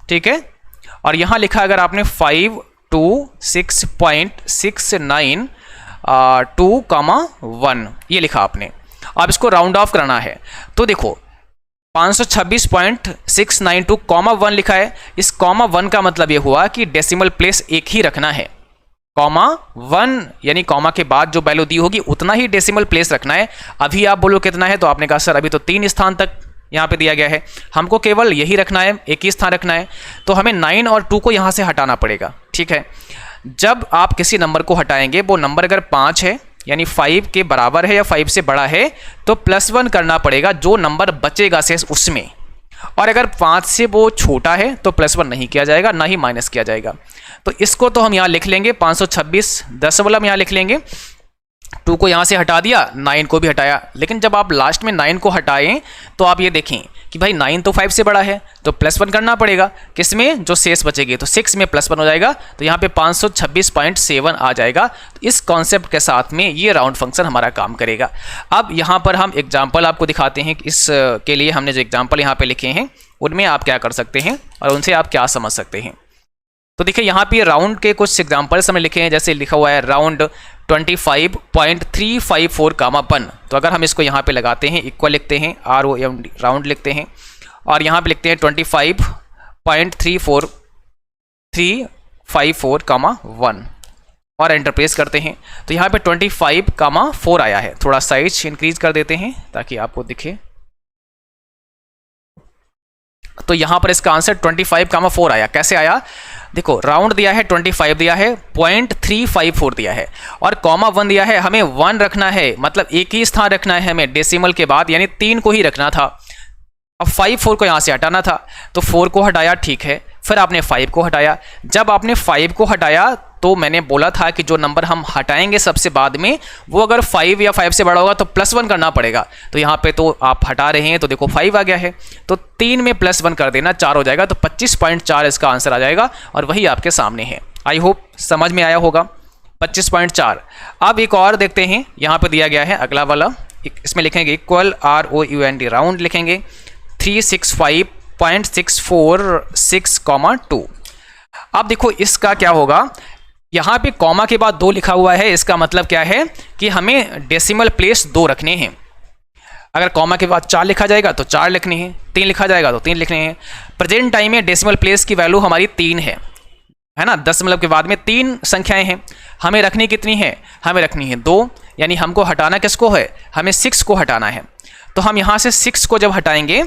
ठीक है। और यहाँ लिखा अगर आपने 526.69 2,1 ये लिखा आपने, अब इसको राउंड ऑफ करना है। तो देखो 526.692 1 लिखा है, इस 1 का मतलब ये हुआ कि डेसिमल प्लेस एक ही रखना है। 1 यानी कॉमा के बाद जो वैल्यू दी होगी उतना ही डेसिमल प्लेस रखना है। अभी आप बोलो कितना है, तो आपने कहा सर अभी तो 3 स्थान तक यहाँ पे दिया गया है, हमको केवल यही रखना है, एक ही स्थान रखना है। तो हमें 9 और 2 को यहाँ से हटाना पड़ेगा, ठीक है। जब आप किसी नंबर को हटाएंगे, वो नंबर अगर 5 है यानी 5 के बराबर है या 5 से बड़ा है, तो +1 करना पड़ेगा जो नंबर बचेगा शेष उसमें। और अगर 5 से वो छोटा है तो +1 नहीं किया जाएगा, ना ही माइनस किया जाएगा। तो इसको तो हम यहाँ लिख लेंगे 526 यहाँ लिख लेंगे। 2 को यहाँ से हटा दिया, 9 को भी हटाया। लेकिन जब आप लास्ट में 9 को हटाएं तो आप ये देखें कि भाई 9 तो 5 से बड़ा है, तो +1 करना पड़ेगा किसमें, जो शेष बचेगी। तो 6 में +1 हो जाएगा, तो यहाँ पे 526.7 आ जाएगा। तो इस कॉन्सेप्ट के साथ में ये राउंड फंक्शन हमारा काम करेगा। अब यहाँ पर हम एग्जाम्पल आपको दिखाते हैं, इस के लिए हमने जो एग्जाम्पल यहाँ पे लिखे हैं उनमें आप क्या कर सकते हैं और उनसे आप क्या समझ सकते हैं। तो देखिए यहाँ पे राउंड के कुछ एग्जाम्पल्स हमने लिखे हैं, जैसे लिखा हुआ है राउंड 25.354 1। तो अगर हम इसको यहाँ पे लगाते हैं, इक्वल लिखते हैं, ROUND राउंड लिखते हैं, और यहाँ पे लिखते हैं 25.354 1 और एंटर प्रेस करते हैं। तो यहाँ पे 25,4 आया है। थोड़ा साइज इंक्रीज कर देते हैं ताकि आपको दिखे। तो यहाँ पर इसका आंसर 25,4 आया। कैसे आया, देखो राउंड दिया है 25 दिया है, 0.354 दिया है और ,1 दिया है। हमें 1 रखना है, मतलब एक ही स्थान रखना है हमें डेसिमल के बाद, यानी 3 को ही रखना था। अब 4 को यहाँ से हटाना था, तो 4 को हटाया, ठीक है। फिर आपने 5 को हटाया। जब आपने 5 को हटाया तो मैंने बोला था कि जो नंबर हम हटाएंगे सबसे बाद में, वो अगर 5 या 5 से बड़ा होगा तो +1 करना पड़ेगा। तो यहाँ पे तो आप हटा रहे हैं, तो देखो 5 आ गया है, तो 3 में +1 कर देना, 4 हो जाएगा। तो 25.4 इसका आंसर आ जाएगा और वही आपके सामने है। आई होप समझ में आया होगा, 25.4। अब एक और देखते हैं, यहाँ पे दिया गया है अगला वाला, इसमें लिखेंगे इक्वल ROUND राउंड लिखेंगे 365.646, 2। अब देखो इसका क्या होगा, यहाँ पे कॉमा के बाद 2 लिखा हुआ है, इसका मतलब क्या है कि हमें डेसिमल प्लेस 2 रखने हैं। अगर कॉमा के बाद 4 लिखा जाएगा तो 4 लिखने हैं, 3 लिखा जाएगा तो 3 लिखने हैं। प्रेजेंट टाइम में डेसिमल प्लेस की वैल्यू हमारी 3 है ना, दशमलव के बाद में 3 संख्याएं हैं। हमें रखनी कितनी है, हमें रखनी है 2, यानी हमको हटाना किसको है, हमें 6 को हटाना है। तो हम यहाँ से 6 को जब हटाएंगे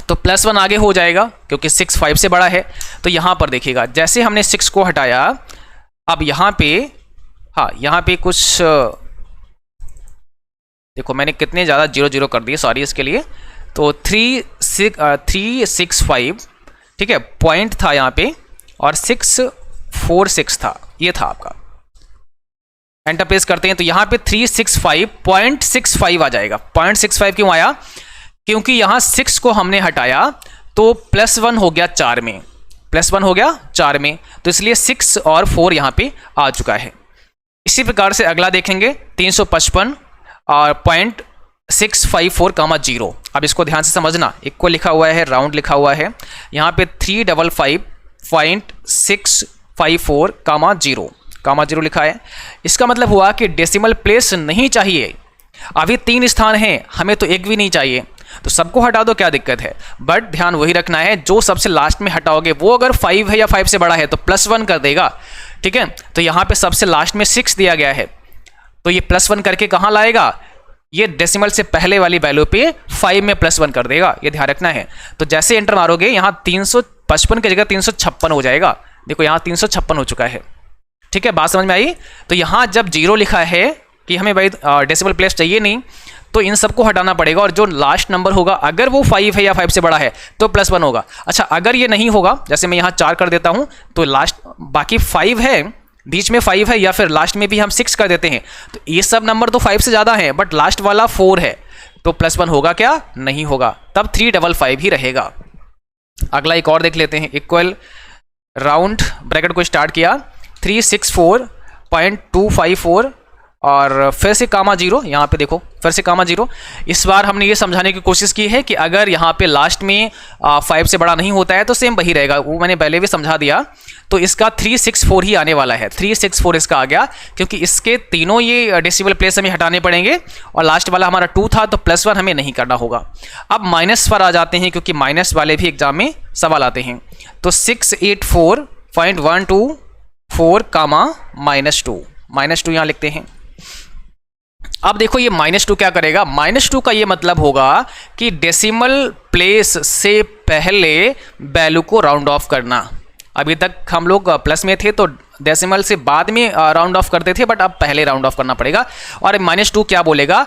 तो +1 आगे हो जाएगा, क्योंकि 6 5 से बड़ा है। तो यहाँ पर देखिएगा, जैसे हमने 6 को हटाया, अब यहाँ पे, हाँ यहाँ पे कुछ देखो मैंने कितने ज़्यादा 0 0 कर दिए, सॉरी इसके लिए। तो 365, ठीक है, पॉइंट था यहाँ पे, और 646 था, ये था आपका। एंटर प्रेस करते हैं तो यहाँ पे 365.65 आ जाएगा। 0.65 क्यों आया, क्योंकि यहाँ 6 को हमने हटाया तो +1 हो गया 4 में, +1 हो गया 4 में, तो इसलिए 6 और 4 यहाँ पे आ चुका है। इसी प्रकार से अगला देखेंगे 355 और 0.654 कामा 0। अब इसको ध्यान से समझना, इक्वल लिखा हुआ है, राउंड लिखा हुआ है, यहाँ पे 355.654 कामा 0 लिखा है। इसका मतलब हुआ कि डेसिमल प्लेस नहीं चाहिए। अभी 3 स्थान हैं, हमें तो एक भी नहीं चाहिए, तो सबको हटा दो, क्या दिक्कत है। बट ध्यान वही रखना है, जो सबसे लास्ट में हटाओगे वो अगर 5 है या 5 से बड़ा है तो +1 कर देगा, ठीक है। तो यहाँ पे सबसे लास्ट में 6 दिया गया है, तो ये +1 करके कहाँ लाएगा, ये डेसिमल से पहले वाली वैल्यू पे 5 में +1 कर देगा, ये ध्यान रखना है। तो जैसे एंटर मारोगे यहाँ 355 की जगह 356 हो जाएगा। देखो यहाँ 356 हो चुका है, ठीक है, बात समझ में आई। तो यहाँ जब 0 लिखा है कि हमें भाई डेसिमल प्लेस चाहिए नहीं, तो इन सबको हटाना पड़ेगा, और जो लास्ट नंबर होगा अगर वो 5 है या 5 से बड़ा है तो +1 होगा। अच्छा, अगर ये नहीं होगा, जैसे मैं यहाँ 4 कर देता हूँ, तो लास्ट बाकी 5 है, बीच में 5 है, या फिर लास्ट में भी हम 6 कर देते हैं, तो ये सब नंबर तो 5 से ज़्यादा है, बट लास्ट वाला 4 है, तो +1 होगा क्या, नहीं होगा, तब 355 ही रहेगा। अगला एक और देख लेते हैं, इक्वल राउंड ब्रैकेट को स्टार्ट किया 364.254 और फिर से कामा 0, यहाँ पे देखो फिर से कामा 0। इस बार हमने ये समझाने की कोशिश की है कि अगर यहाँ पे लास्ट में 5 से बड़ा नहीं होता है तो सेम वही रहेगा, वो मैंने पहले भी समझा दिया। तो इसका 364 ही आने वाला है, 364 इसका आ गया, क्योंकि इसके तीनों ये डेसिमल प्लेस हमें हटाने पड़ेंगे, और लास्ट वाला हमारा 2 था, तो +1 हमें नहीं करना होगा। अब माइनस पर आ जाते हैं, क्योंकि माइनस वाले भी एग्जाम में सवाल आते हैं। तो 684.124 कामा -2 यहाँ लिखते हैं। अब देखो ये -2 क्या करेगा, -2 का ये मतलब होगा कि डेसिमल प्लेस से पहले वैल्यू को राउंड ऑफ करना। अभी तक हम लोग प्लस में थे तो डेसिमल से बाद में राउंड ऑफ करते थे, बट अब पहले राउंड ऑफ करना पड़ेगा। और -2 क्या बोलेगा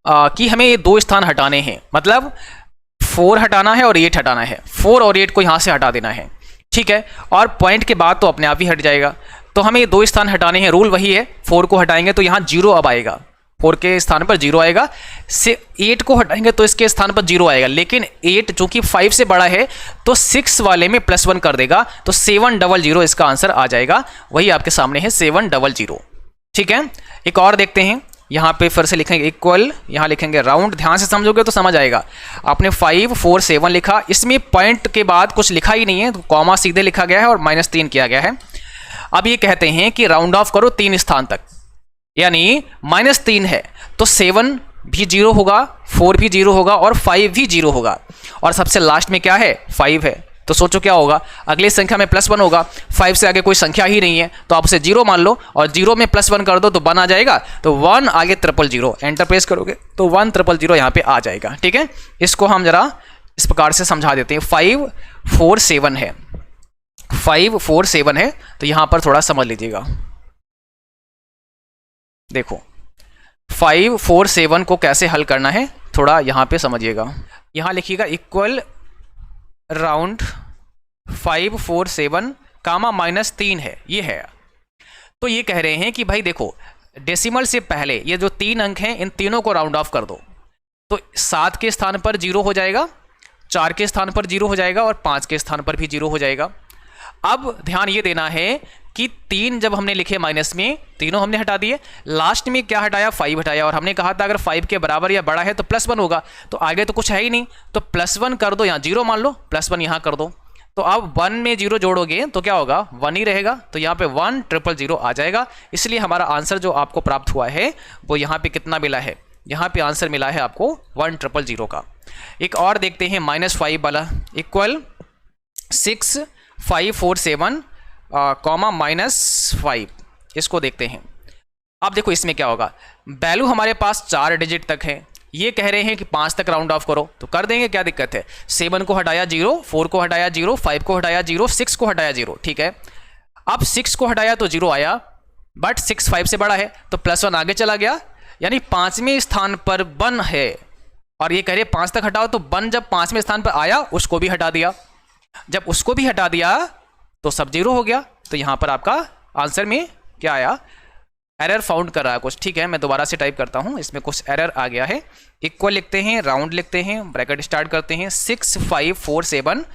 कि हमें ये 2 स्थान हटाने हैं, मतलब 4 हटाना है और 8 हटाना है, 4 और 8 को यहाँ से हटा देना है, ठीक है। और पॉइंट के बाद तो अपने आप ही हट जाएगा, तो हमें ये 2 स्थान हटाने हैं, रूल वही है। 4 को हटाएंगे तो यहाँ 0 अब आएगा, 4 के स्थान पर 0 आएगा, से 8 को हटाएंगे तो इसके स्थान पर 0 आएगा, लेकिन 8 चूंकि 5 से बड़ा है तो 6 वाले में +1 कर देगा, तो 700 इसका आंसर आ जाएगा। वही आपके सामने है 700, ठीक है। एक और देखते हैं, यहाँ पे फिर से लिखेंगे इक्वल, यहाँ लिखेंगे राउंड, ध्यान से समझोगे तो समझ आएगा। आपने 5 4 7 लिखा, इसमें पॉइंट के बाद कुछ लिखा ही नहीं है, तो कॉमा सीधे लिखा गया है और -3 किया गया है। अब ये कहते हैं कि राउंड ऑफ करो 3 स्थान तक, यानी -3 है तो 7 भी 0 होगा, 4 भी 0 होगा और 5 भी 0 होगा, और सबसे लास्ट में क्या है 5 है। तो सोचो क्या होगा, अगली संख्या में +1 होगा, 5 से आगे कोई संख्या ही नहीं है, तो आप उसे 0 मान लो, और 0 में +1 कर दो तो 1 आ जाएगा, तो 1 आगे 000, एंटर प्रेस करोगे तो 1000 यहाँ पे आ जाएगा, ठीक है। इसको हम जरा इस प्रकार से समझा देते हैं। 5 4 7 है, 5 4 7 है, तो यहाँ पर थोड़ा समझ लीजिएगा। देखो 5 4 7 को कैसे हल करना है, थोड़ा यहाँ पे समझिएगा। यहाँ लिखिएगा इक्वल राउंड 5 4 7 कामा -3 है, ये है। तो ये कह रहे हैं कि भाई देखो डेसिमल से पहले ये जो 3 अंक हैं, इन तीनों को राउंड ऑफ कर दो, तो 7 के स्थान पर 0 हो जाएगा, 4 के स्थान पर 0 हो जाएगा, और 5 के स्थान पर भी 0 हो जाएगा। अब ध्यान ये देना है कि 3 जब हमने लिखे माइनस में, तीनों हमने हटा दिए, लास्ट में क्या हटाया 5 हटाया, और हमने कहा था अगर 5 के बराबर या बड़ा है तो +1 होगा, तो आगे तो कुछ है ही नहीं, तो +1 कर दो, यहाँ 0 मान लो, +1 यहाँ कर दो, तो अब 1 में 0 जोड़ोगे तो क्या होगा 1 ही रहेगा, तो यहाँ पे 1000 आ जाएगा। इसलिए हमारा आंसर जो आपको प्राप्त हुआ है वो यहाँ पे कितना मिला है, यहाँ पे आंसर मिला है आपको 1000 का। एक और देखते हैं -5 वाला, इक्वल 6 5 4 7 कॉमा -5, इसको देखते हैं। अब देखो इसमें क्या होगा, वैल्यू हमारे पास 4 डिजिट तक है, ये कह रहे हैं कि 5 तक राउंड ऑफ करो, तो कर देंगे, क्या दिक्कत है। 7 को हटाया 0, 4 को हटाया 0, 5 को हटाया 0, 6 को हटाया 0, ठीक है। अब 6 को हटाया तो 0 आया, बट 6 5 से बड़ा है तो +1 आगे चला गया, यानी 5वें स्थान पर 1 है, और ये कह रहे 5 तक हटाओ, तो 1 जब 5वें स्थान पर आया उसको भी हटा दिया, जब उसको भी हटा दिया तो सब 0 हो गया। तो यहाँ पर आपका आंसर में क्या आया, एरर फाउंड कर रहा है कुछ, ठीक है। मैं दोबारा से टाइप करता हूँ, इसमें कुछ एरर आ गया है। इक्वल लिखते हैं, राउंड लिखते हैं, ब्रैकेट स्टार्ट करते हैं, 6 5 4 7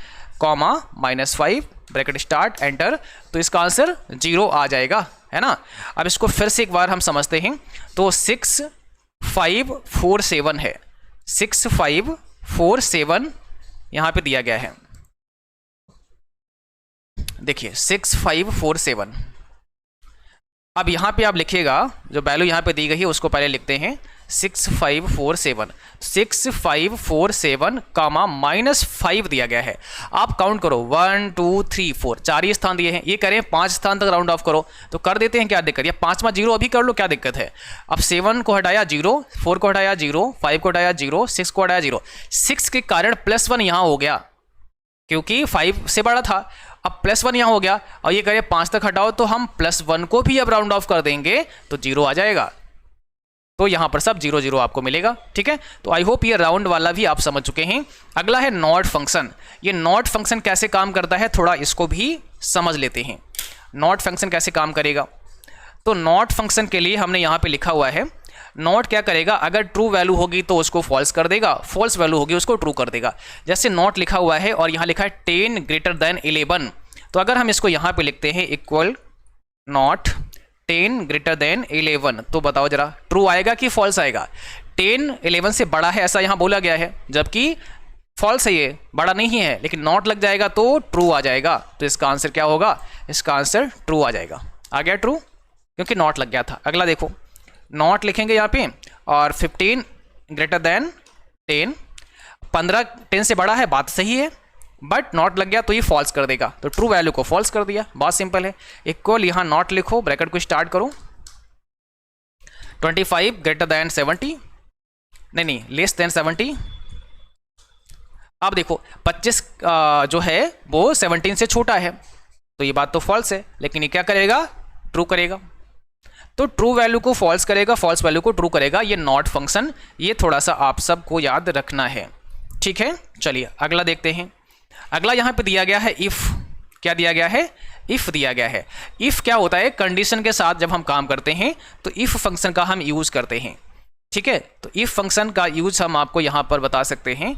कॉमा -5 ब्रैकेट स्टार्ट एंटर, तो इसका आंसर 0 आ जाएगा, है ना। अब इसको फिर से एक बार हम समझते हैं। तो 6547 है, 6547 यहाँ पे दिया गया है, देखिए 6547। अब यहाँ पे आप लिखिएगा, जो वैल्यू यहाँ पे दी गई है उसको पहले लिखते हैं 6547 कामा -5 दिया गया है। आप काउंट करो 1 2 3 4, 4 ही स्थान दिए हैं, ये करें 5 स्थान तक राउंड ऑफ करो तो कर देते हैं, क्या दिक्कत है। 5वां 0 अभी कर लो, क्या दिक्कत है। अब 7 को हटाया 0, 4 को हटाया 0, 5 को हटाया 0, 6 को हटाया 0, 6 के कारण +1 यहाँ हो गया क्योंकि 5 से बड़ा था। अब +1 यहाँ हो गया और ये करें 5 तक हटाओ तो हम +1 को भी अब राउंड ऑफ कर देंगे तो 0 आ जाएगा। तो यहाँ पर सब 0 0 आपको मिलेगा, ठीक है। तो आई होप ये राउंड वाला भी आप समझ चुके हैं। अगला है नॉट फंक्शन। ये नॉट फंक्शन कैसे काम करता है थोड़ा इसको भी समझ लेते हैं। नॉट फंक्शन कैसे काम करेगा, तो नॉट फंक्शन के लिए हमने यहाँ पे लिखा हुआ है, नॉट क्या करेगा, अगर ट्रू वैल्यू होगी तो उसको फॉल्स कर देगा, फॉल्स वैल्यू होगी उसको ट्रू कर देगा। जैसे नॉट लिखा हुआ है और यहाँ लिखा है 10 > 11, तो अगर हम इसको यहाँ पे लिखते हैं इक्वल नॉट 10 > 11, तो बताओ जरा ट्रू आएगा कि फॉल्स आएगा। 10 11 से बड़ा है ऐसा यहाँ बोला गया है, जबकि फॉल्स है, ये बड़ा नहीं है, लेकिन नॉट लग जाएगा तो ट्रू आ जाएगा। तो इसका आंसर क्या होगा, इसका आंसर ट्रू आ जाएगा। आ गया ट्रू, क्योंकि नॉट लग गया था। अगला देखो, नॉट लिखेंगे यहाँ पे और 15 > 10, 15 10 से बड़ा है, बात सही है, बट नॉट लग गया तो ये फॉल्स कर देगा, तो ट्रू वैल्यू को फॉल्स कर दिया, बहुत सिंपल है। इक्वल यहाँ नॉट लिखो, ब्रैकेट को स्टार्ट करो, 25 > 70, नहीं लेस देन 70। अब देखो 25 जो है वो 17 से छोटा है, तो ये बात तो फॉल्स है, लेकिन ये क्या करेगा, ट्रू करेगा। तो ट्रू वैल्यू को फॉल्स करेगा, फॉल्स वैल्यू को ट्रू करेगा, ये नॉट फंक्शन, ये थोड़ा सा आप सबको याद रखना है, ठीक है। चलिए अगला देखते हैं। अगला यहाँ पे दिया गया है इफ़। क्या दिया गया है, इफ़ दिया गया है। इफ़ क्या होता है, कंडीशन के साथ जब हम काम करते हैं तो इफ़ फंक्शन का हम यूज़ करते हैं, ठीक है। तो इफ़ फंक्शन का यूज़ हम आपको यहाँ पर बता सकते हैं।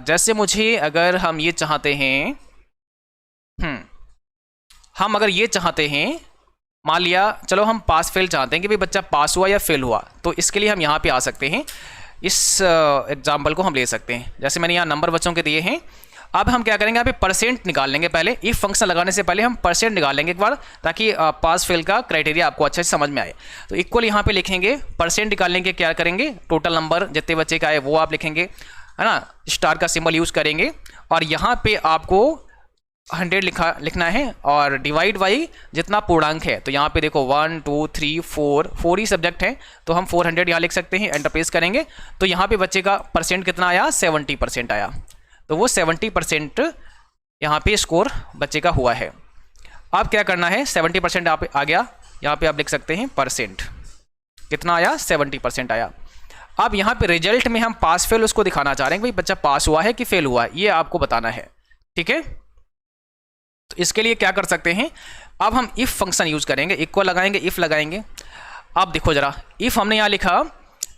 जैसे मुझे अगर हम ये चाहते हैं, हम अगर ये चाहते हैं, मान लिया चलो हम पास फेल चाहते हैं कि भाई बच्चा पास हुआ या फेल हुआ, तो इसके लिए हम यहाँ पे आ सकते हैं। इस एग्जाम्पल को हम ले सकते हैं, जैसे मैंने यहाँ नंबर बच्चों के दिए हैं। अब हम क्या करेंगे, यहाँ पे परसेंट निकाल लेंगे। पहले इफ फंक्शन लगाने से पहले हम परसेंट निकाल लेंगे एक बार, ताकि पास फेल का क्राइटेरिया आपको अच्छे से समझ में आए। तो इक्वल यहाँ पे लिखेंगे, परसेंट निकालने के क्या करेंगे, टोटल नंबर जितने बच्चे का है वो आप लिखेंगे, है ना, स्टार का सिंबल यूज़ करेंगे। और यहाँ पे आपको 100 लिखना है और डिवाइड बाई जितना पूर्णांक है। तो यहाँ पे देखो 1 2 3 4 ही सब्जेक्ट है, तो हम 400 यहाँ लिख सकते हैं, एंटर प्रेस करेंगे तो यहाँ पे बच्चे का परसेंट कितना आया, 70% आया। तो वो 70% यहाँ पे स्कोर बच्चे का हुआ है। अब क्या करना है, 70% आप आ गया, यहाँ पे आप लिख सकते हैं परसेंट कितना आया, 70% आया। अब यहाँ पे रिजल्ट में हम पास फेल उसको दिखाना चाह रहे हैं, भाई बच्चा पास हुआ है कि फेल हुआ है, ये आपको बताना है, ठीक है। तो इसके लिए क्या कर सकते हैं, अब हम इफ़ फंक्शन यूज़ करेंगे, इक्वल लगाएंगे, इफ़ लगाएंगे। अब देखो जरा, इफ़ हमने यहाँ लिखा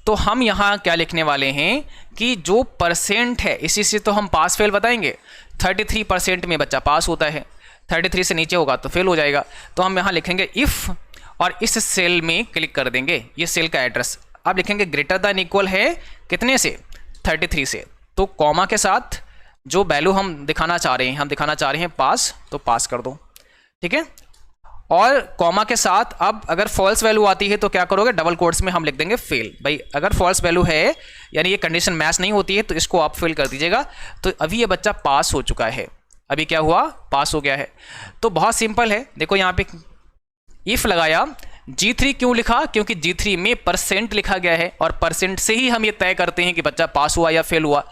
तो हम यहाँ क्या लिखने वाले हैं कि जो परसेंट है इसी से तो हम पास फेल बताएंगे। 33% में बच्चा पास होता है, 33 से नीचे होगा तो फेल हो जाएगा। तो हम यहाँ लिखेंगे इफ़ और इस सेल में क्लिक कर देंगे, ये सेल का एड्रेस। अब लिखेंगे ग्रेटर दैन इक्वल है कितने से, 33 से। तो कॉमा के साथ जो वैल्यू हम दिखाना चाह रहे हैं, हम दिखाना चाह रहे हैं पास, तो पास कर दो, ठीक है। और कॉमा के साथ अब अगर फॉल्स वैल्यू आती है तो क्या करोगे, डबल कोट्स में हम लिख देंगे फेल। भाई अगर फॉल्स वैल्यू है यानी ये कंडीशन मैच नहीं होती है तो इसको आप फेल कर दीजिएगा। तो अभी ये बच्चा पास हो चुका है, अभी क्या हुआ, पास हो गया है। तो बहुत सिंपल है, देखो यहाँ पे इफ लगाया, G3 क्यों लिखा, क्योंकि G3 में परसेंट लिखा गया है और परसेंट से ही हम ये तय करते हैं कि बच्चा पास हुआ या फेल हुआ।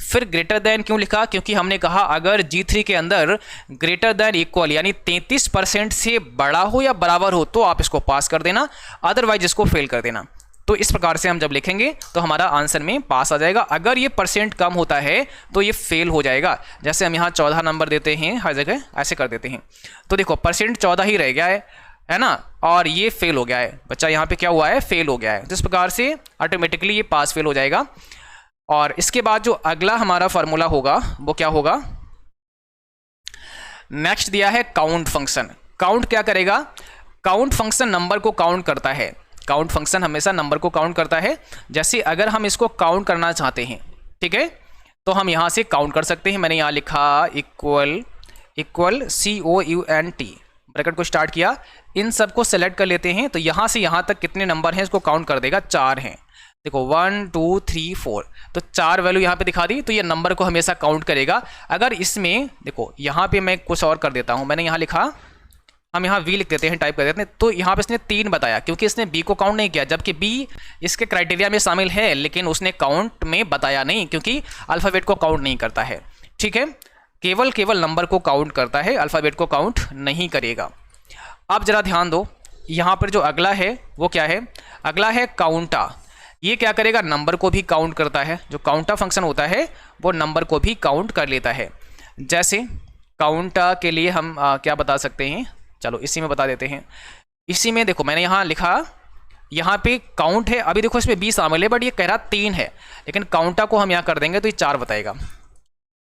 फिर ग्रेटर दैन क्यों लिखा, क्योंकि हमने कहा अगर G3 के अंदर ग्रेटर दैन इक्वल यानी 33% से बड़ा हो या बराबर हो तो आप इसको पास कर देना, अदरवाइज इसको फेल कर देना। तो इस प्रकार से हम जब लिखेंगे तो हमारा आंसर में पास आ जाएगा। अगर ये परसेंट कम होता है तो ये फेल हो जाएगा। जैसे हम यहाँ 14 नंबर देते हैं, हर जगह ऐसे कर देते हैं। तो देखो परसेंट 14 ही रह गया है ना, और ये फेल हो गया है, बच्चा यहाँ पे क्या हुआ है, फेल हो गया है। तो इस प्रकार से ऑटोमेटिकली ये पास फेल हो जाएगा। और इसके बाद जो अगला हमारा फार्मूला होगा वो क्या होगा, नेक्स्ट दिया है काउंट फंक्शन। काउंट क्या करेगा? काउंट फंक्शन नंबर को काउंट करता है। काउंट फंक्शन हमेशा नंबर को काउंट करता है। जैसे अगर हम इसको काउंट करना चाहते हैं, ठीक है, तो हम यहाँ से काउंट कर सकते हैं। मैंने यहाँ लिखा इक्वल COUNT, ब्रैकेट को स्टार्ट किया, इन सब को सेलेक्ट कर लेते हैं। तो यहाँ से यहाँ तक कितने नंबर हैं इसको काउंट कर देगा, 4 हैं। देखो 1 2 3 4, तो 4 वैल्यू यहाँ पे दिखा दी, तो ये नंबर को हमेशा काउंट करेगा। अगर इसमें देखो यहाँ पे मैं कुछ और कर देता हूँ, मैंने यहाँ लिखा, हम यहाँ V लिख देते हैं, टाइप कर देते हैं, तो यहाँ पे इसने 3 बताया क्योंकि इसने B को काउंट नहीं किया, जबकि B इसके क्राइटेरिया में शामिल है, लेकिन उसने काउंट में बताया नहीं क्योंकि अल्फ़ाबेट को काउंट नहीं करता है। ठीक है, केवल नंबर को काउंट करता है, अल्फ़ाबेट को काउंट नहीं करेगा। अब जरा ध्यान दो, यहाँ पर जो अगला है वो क्या है? अगला है काउंटा। ये क्या करेगा? नंबर को भी काउंट करता है। जो काउंटा फंक्शन होता है वो नंबर को भी काउंट कर लेता है। जैसे काउंटा के लिए हम क्या बता सकते हैं, चलो इसी में बता देते हैं। इसी में देखो मैंने यहाँ लिखा, यहाँ पे काउंट है, अभी देखो इसमें 20 शामिल है, बट ये कह रहा 3 है, लेकिन काउंटा को हम यहाँ कर देंगे तो ये 4 बताएगा।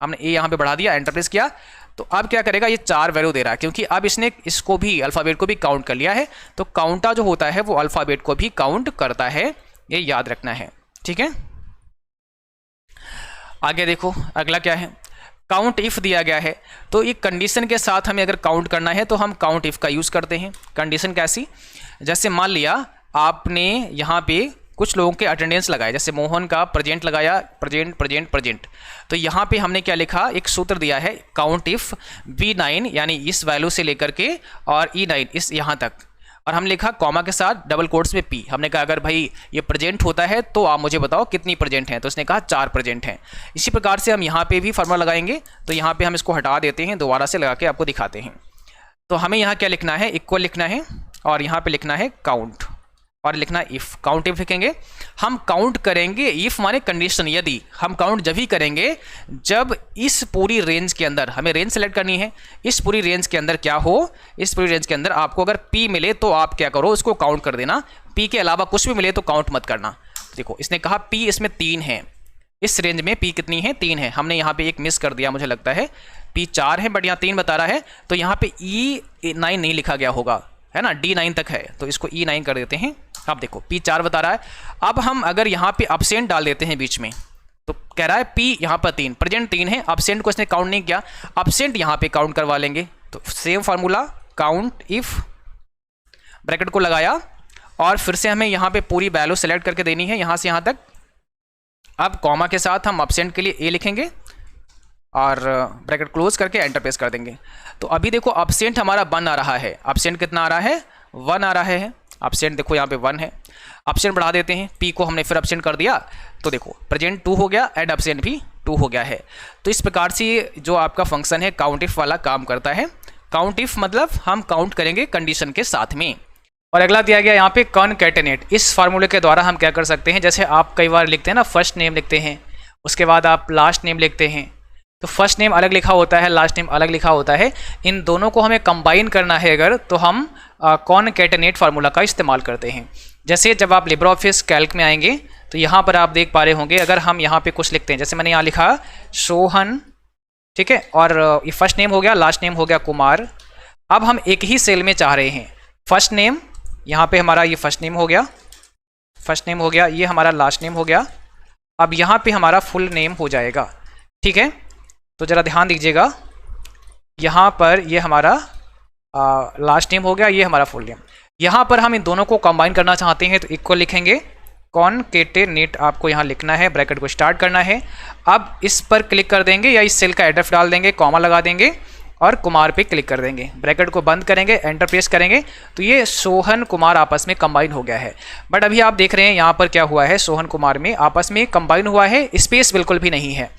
हमने ए यहाँ पे बढ़ा दिया, एंटर प्रेस किया, तो अब क्या करेगा? ये 4 वैल्यू दे रहा है क्योंकि अब इसने इसको भी, अल्फ़ाबेट को भी काउंट कर लिया है। तो काउंटा जो होता है वो अल्फ़ाबेट को भी काउंट करता है, ये याद रखना है। ठीक है, आगे देखो अगला क्या है? काउंट इफ़ दिया गया है, तो ये कंडीशन के साथ हमें अगर काउंट करना है तो हम काउंट इफ़ का यूज़ करते हैं। कंडीशन कैसी? जैसे मान लिया आपने यहाँ पे कुछ लोगों के अटेंडेंस लगाए, जैसे मोहन का प्रेजेंट लगाया, प्रेजेंट, तो यहाँ पे हमने क्या लिखा? एक सूत्र दिया है, काउंट इफ़ V9 यानी इस वैल्यू से लेकर के और E9 इस यहाँ तक, और हम लिखा कॉमा के साथ डबल कोट्स में P। हमने कहा अगर भाई ये प्रेजेंट होता है तो आप मुझे बताओ कितनी प्रेजेंट हैं, तो उसने कहा 4 प्रेजेंट हैं। इसी प्रकार से हम यहाँ पे भी फार्मूला लगाएंगे, तो यहाँ पे हम इसको हटा देते हैं, दोबारा से लगा के आपको दिखाते हैं। तो हमें यहाँ क्या लिखना है? इक्वल लिखना है, और यहाँ पे लिखना है काउंट, और लिखना इफ़। काउंट इफ लिखेंगे, हम काउंट करेंगे, इफ़ माने कंडीशन, यदि हम काउंट जब ही करेंगे जब इस पूरी रेंज के अंदर, हमें रेंज सेलेक्ट करनी है, इस पूरी रेंज के अंदर क्या हो, इस पूरी रेंज के अंदर आपको अगर P मिले तो आप क्या करो? उसको काउंट कर देना, P के अलावा कुछ भी मिले तो काउंट मत करना। देखो इसने कहा P इसमें 3 है, इस रेंज में P कितनी है? 3 है। हमने यहाँ पे एक मिस कर दिया, मुझे लगता है P 4 है, बट यहाँ 3 बता रहा है, तो यहाँ पे E9 नहीं लिखा गया होगा, है ना, D9 तक है, तो इसको E9 कर देते हैं। अब देखो P 4 बता रहा है। अब हम अगर यहाँ पे अब्सेंट डाल देते हैं बीच में, तो कह रहा है P यहाँ पर 3, प्रेजेंट 3 है, अब्सेंट को इसने काउंट नहीं किया, अब्सेंट यहाँ पे काउंट करवा लेंगे। तो same formula, count if, bracket को लगाया, और फिर से हमें यहाँ पे पूरी वैल्यू सेलेक्ट करके देनी है यहाँ से यहाँ तक। अब कॉमा के साथ हम अब्सेंट के लिए A लिखेंगे और ब्रैकेट क्लोज करके एंटर प्रेस कर देंगे। तो अभी देखो अब्सेंट हमारा 1 आ रहा है, अब्सेंट कितना आ रहा है? 1 आ रहा है। अब्सेंट देखो यहाँ पे 1 है, अब्सेंट बढ़ा देते हैं, P को हमने फिर अब्सेंट कर दिया, तो देखो प्रेजेंट 2 हो गया एंड अब्सेंट भी 2 हो गया है। तो इस प्रकार से जो आपका फंक्शन है काउंट इफ वाला काम करता है। काउंट इफ मतलब हम काउंट करेंगे कंडीशन के साथ में। और अगला दिया गया यहाँ पे कॉनकैटेनेट। इस फार्मूले के द्वारा हम क्या कर सकते हैं? जैसे आप कई बार लिखते हैं ना, फर्स्ट नेम लिखते हैं, उसके बाद आप लास्ट नेम लिखते हैं, तो फर्स्ट नेम अलग लिखा होता है, लास्ट नेम अलग लिखा होता है, इन दोनों को हमें कंबाइन करना है अगर, तो हम कॉनकैटेनेट फार्मूला का इस्तेमाल करते हैं। जैसे जब आप लिब्रे ऑफिस कैल्क में आएंगे तो यहाँ पर आप देख पा रहे होंगे, अगर हम यहाँ पे कुछ लिखते हैं, जैसे मैंने यहाँ लिखा सोहन, ठीक है, और ये फर्स्ट नेम हो गया, लास्ट नेम हो गया कुमार। अब हम एक ही सेल में चाह रहे हैं, फर्स्ट नेम, यहाँ पे हमारा ये फर्स्ट नेम हो गया, फर्स्ट नेम हो गया, ये हमारा लास्ट नेम हो गया, अब यहाँ पे हमारा फुल नेम हो जाएगा। ठीक है, तो ज़रा ध्यान दीजिएगा, यहाँ पर ये हमारा लास्ट नेम हो गया, ये हमारा फुल नेम। यहाँ पर हम इन दोनों को कंबाइन करना चाहते हैं तो इक्वल लिखेंगे, कॉनकैटेनेट आपको यहाँ लिखना है, ब्रैकेट को स्टार्ट करना है। अब इस पर क्लिक कर देंगे या इस सेल का एड्रेस डाल देंगे, कॉमा लगा देंगे और कुमार पे क्लिक कर देंगे, ब्रैकेट को बंद करेंगे, एंटर प्रेस करेंगे, तो ये सोहन कुमार आपस में कंबाइन हो गया है। बट अभी आप देख रहे हैं यहाँ पर क्या हुआ है, सोहन कुमार में आपस में कंबाइन हुआ है, स्पेस बिल्कुल भी नहीं है।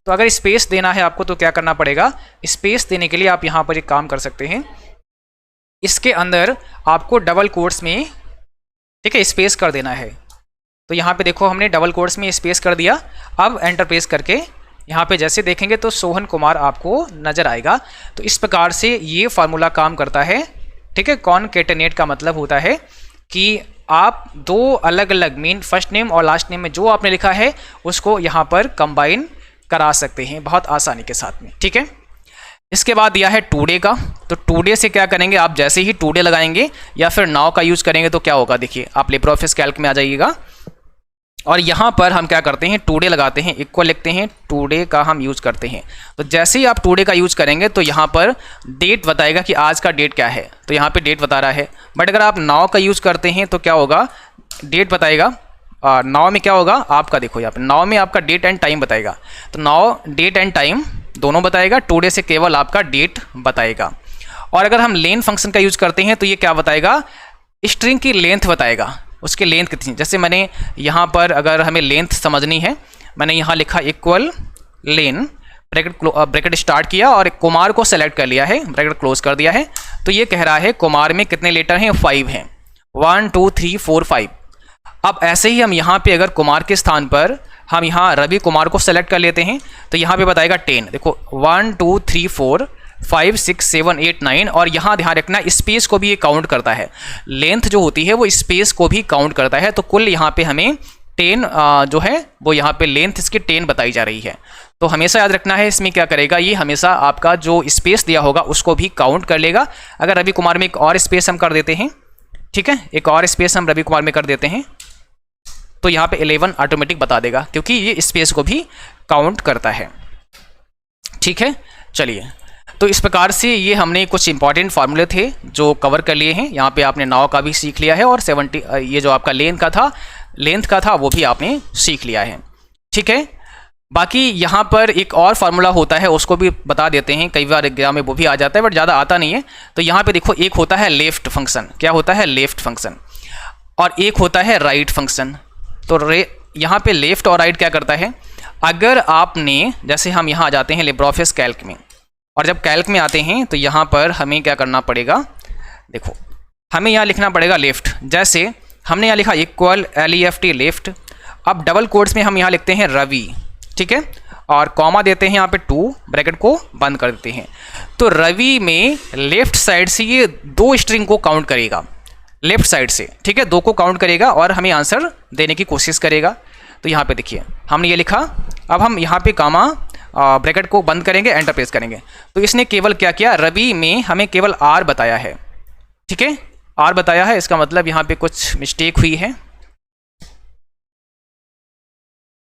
तो अगर स्पेस देना है आपको तो क्या करना पड़ेगा? स्पेस देने के लिए आप यहाँ पर एक काम कर सकते हैं, इसके अंदर आपको डबल कोट्स में, ठीक है, स्पेस कर देना है। तो यहाँ पे देखो हमने डबल कोट्स में स्पेस कर दिया। अब एंटर प्रेस करके यहाँ पे जैसे देखेंगे तो सोहन कुमार आपको नज़र आएगा। तो इस प्रकार से ये फार्मूला काम करता है। ठीक है, कॉनकैटेनेट का मतलब होता है कि आप दो अलग अलग मीन फर्स्ट नेम और लास्ट नेम में जो आपने लिखा है उसको यहाँ पर कंबाइन करा सकते हैं बहुत आसानी के साथ में। ठीक है, इसके बाद दिया है टुडे का, तो टुडे से क्या करेंगे आप, जैसे ही टुडे लगाएंगे या फिर नाउ का यूज़ करेंगे तो क्या होगा, देखिए आप लिब्रियोफिस कैल्क में आ जाइएगा और यहाँ पर हम क्या करते हैं, टुडे लगाते हैं, इक्वल लिखते हैं, टुडे का हम यूज़ करते हैं। तो जैसे ही आप टुडे का यूज़ करेंगे तो यहाँ पर डेट बताएगा कि आज का डेट क्या है, तो यहाँ पे डेट बता रहा है। बट अगर आप नाउ का यूज़ करते हैं तो क्या होगा, डेट बताएगा, नाउ में क्या होगा आपका, देखो यहाँ पे नाउ में आपका डेट एंड टाइम बताएगा, तो नाउ डेट एंड टाइम दोनों बताएगा, टुडे से केवल आपका डेट बताएगा। और अगर हम लेन फंक्शन का यूज़ करते हैं तो ये क्या बताएगा, स्ट्रिंग की लेंथ बताएगा, उसकी लेंथ कितनी। जैसे मैंने यहाँ पर अगर हमें लेंथ समझनी है, मैंने यहाँ लिखा इक्वल लेन, ब्रैकेट स्टार्ट किया और कुमार को सेलेक्ट कर लिया है, ब्रैकेट क्लोज कर दिया है। तो ये कह रहा है कुमार में कितने लेटर हैं, 5 हैं, 1 2 3 4 5। अब ऐसे ही हम यहाँ पे अगर कुमार के स्थान पर हम यहाँ रवि कुमार को सेलेक्ट कर लेते हैं तो यहाँ पे बताएगा 10। देखो 1 2 3 4 5 6 7 8 9, और यहाँ ध्यान रखना स्पेस को भी ये काउंट करता है, लेंथ जो होती है वो स्पेस को भी काउंट करता है। तो कुल यहाँ पे हमें 10 जो है वो यहाँ पे लेंथ इसकी 10 बताई जा रही है। तो हमेशा याद रखना है, इसमें क्या करेगा ये, हमेशा आपका जो स्पेस दिया होगा उसको भी काउंट कर लेगा। अगर रवि कुमार में एक और स्पेस हम कर देते हैं, ठीक है, एक और स्पेस हम रवि कुमार में कर देते हैं तो यहाँ पे 11 ऑटोमेटिक बता देगा, क्योंकि ये स्पेस को भी काउंट करता है। ठीक है, चलिए, तो इस प्रकार से ये हमने कुछ इंपॉर्टेंट फार्मूले थे जो कवर कर लिए हैं। यहाँ पे आपने नाउ का भी सीख लिया है और 70 ये जो आपका लेंथ का था वो भी आपने सीख लिया है। ठीक है, बाकी यहाँ पर एक और फार्मूला होता है, उसको भी बता देते हैं, कई बार एग्जाम में वो भी आ जाता है बट ज़्यादा आता नहीं है। तो यहाँ पे देखो, एक होता है लेफ्ट फंक्शन, क्या होता है, लेफ्ट फंक्शन, और एक होता है राइट फंक्शन। तो यहाँ पे लेफ्ट और राइट क्या करता है, अगर आपने, जैसे हम यहाँ आ जाते हैं लिब्रियोफिस कैल्क में, और जब कैल्क में आते हैं तो यहाँ पर हमें क्या करना पड़ेगा, देखो हमें यहाँ लिखना पड़ेगा लेफ्ट। जैसे हमने यहाँ लिखा इक्वल LEFT लेफ्ट, अब डबल कोट्स में हम यहाँ लिखते हैं रवि, ठीक है, और कॉमा देते हैं यहाँ पे 2, ब्रैकेट को बंद कर देते हैं। तो रवि में लेफ्ट साइड से ये 2 स्ट्रिंग को काउंट करेगा, लेफ्ट साइड से, ठीक है, 2 को काउंट करेगा और हमें आंसर देने की कोशिश करेगा। तो यहाँ पे देखिए हमने ये लिखा, अब हम यहाँ पे कामा ब्रैकेट को बंद करेंगे, एंटर प्रेस करेंगे, तो इसने केवल क्या किया, रवि में हमें केवल R बताया है, ठीक है, R बताया है, इसका मतलब यहाँ पे कुछ मिस्टेक हुई है।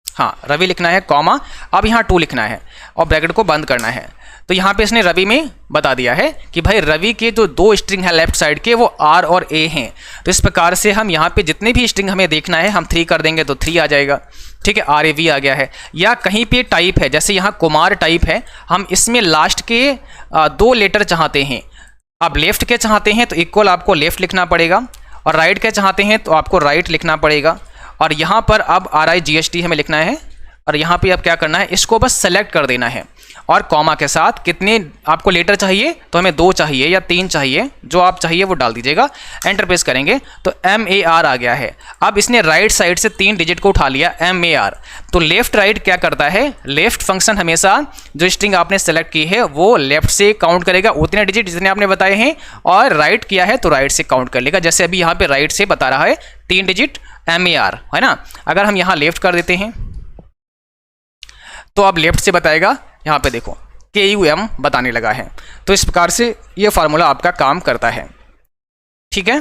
हाँ, रवि लिखना है कॉमा, अब यहाँ 2 लिखना है और ब्रैकेट को बंद करना है। तो यहाँ पे इसने रवि में बता दिया है कि भाई रवि के जो 2 स्ट्रिंग है लेफ्ट साइड के वो R और A हैं। तो इस प्रकार से हम यहाँ पे जितने भी स्ट्रिंग हमें देखना है हम 3 कर देंगे तो 3 आ जाएगा, ठीक है, RAV आ गया है। या कहीं पे टाइप है, जैसे यहाँ कुमार टाइप है, हम इसमें लास्ट के 2 लेटर चाहते हैं। अब लेफ्ट के चाहते हैं तो इक्वल आपको लेफ्ट लिखना पड़ेगा, और राइट के चाहते हैं तो आपको राइट लिखना पड़ेगा। और यहाँ पर अब RIGHT हमें लिखना है, और यहाँ पे अब क्या करना है, इसको बस सेलेक्ट कर देना है, और कॉमा के साथ कितने आपको लेटर चाहिए, तो हमें 2 चाहिए या 3 चाहिए, जो आप चाहिए वो डाल दीजिएगा, एंटर प्रेस करेंगे तो MAR आ गया है। अब इसने राइट साइड से 3 डिजिट को उठा लिया, MAR। तो लेफ्ट राइट क्या करता है, लेफ्ट फंक्शन हमेशा जो स्ट्रिंग आपने सेलेक्ट की है वो लेफ्ट से काउंट करेगा उतने डिजिट जितने आपने बताए हैं, और राइट किया है तो राइट से काउंट कर लेगा। जैसे अभी यहाँ पे राइट से बता रहा है 3 डिजिट MAR, है ना। अगर हम यहाँ लेफ्ट कर देते हैं तो अब लेफ्ट से बताएगा, यहाँ पे देखो KUM बताने लगा है। तो इस प्रकार से ये फार्मूला आपका काम करता है, ठीक है।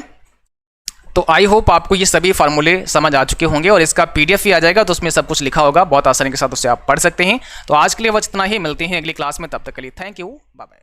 तो आई होप आपको ये सभी फार्मूले समझ आ चुके होंगे, और इसका PDF भी आ जाएगा तो उसमें सब कुछ लिखा होगा, बहुत आसानी के साथ उससे आप पढ़ सकते हैं। तो आज के लिए बस इतना ही, मिलते हैं अगली क्लास में, तब तक के लिए थैंक यू, बाय बाय।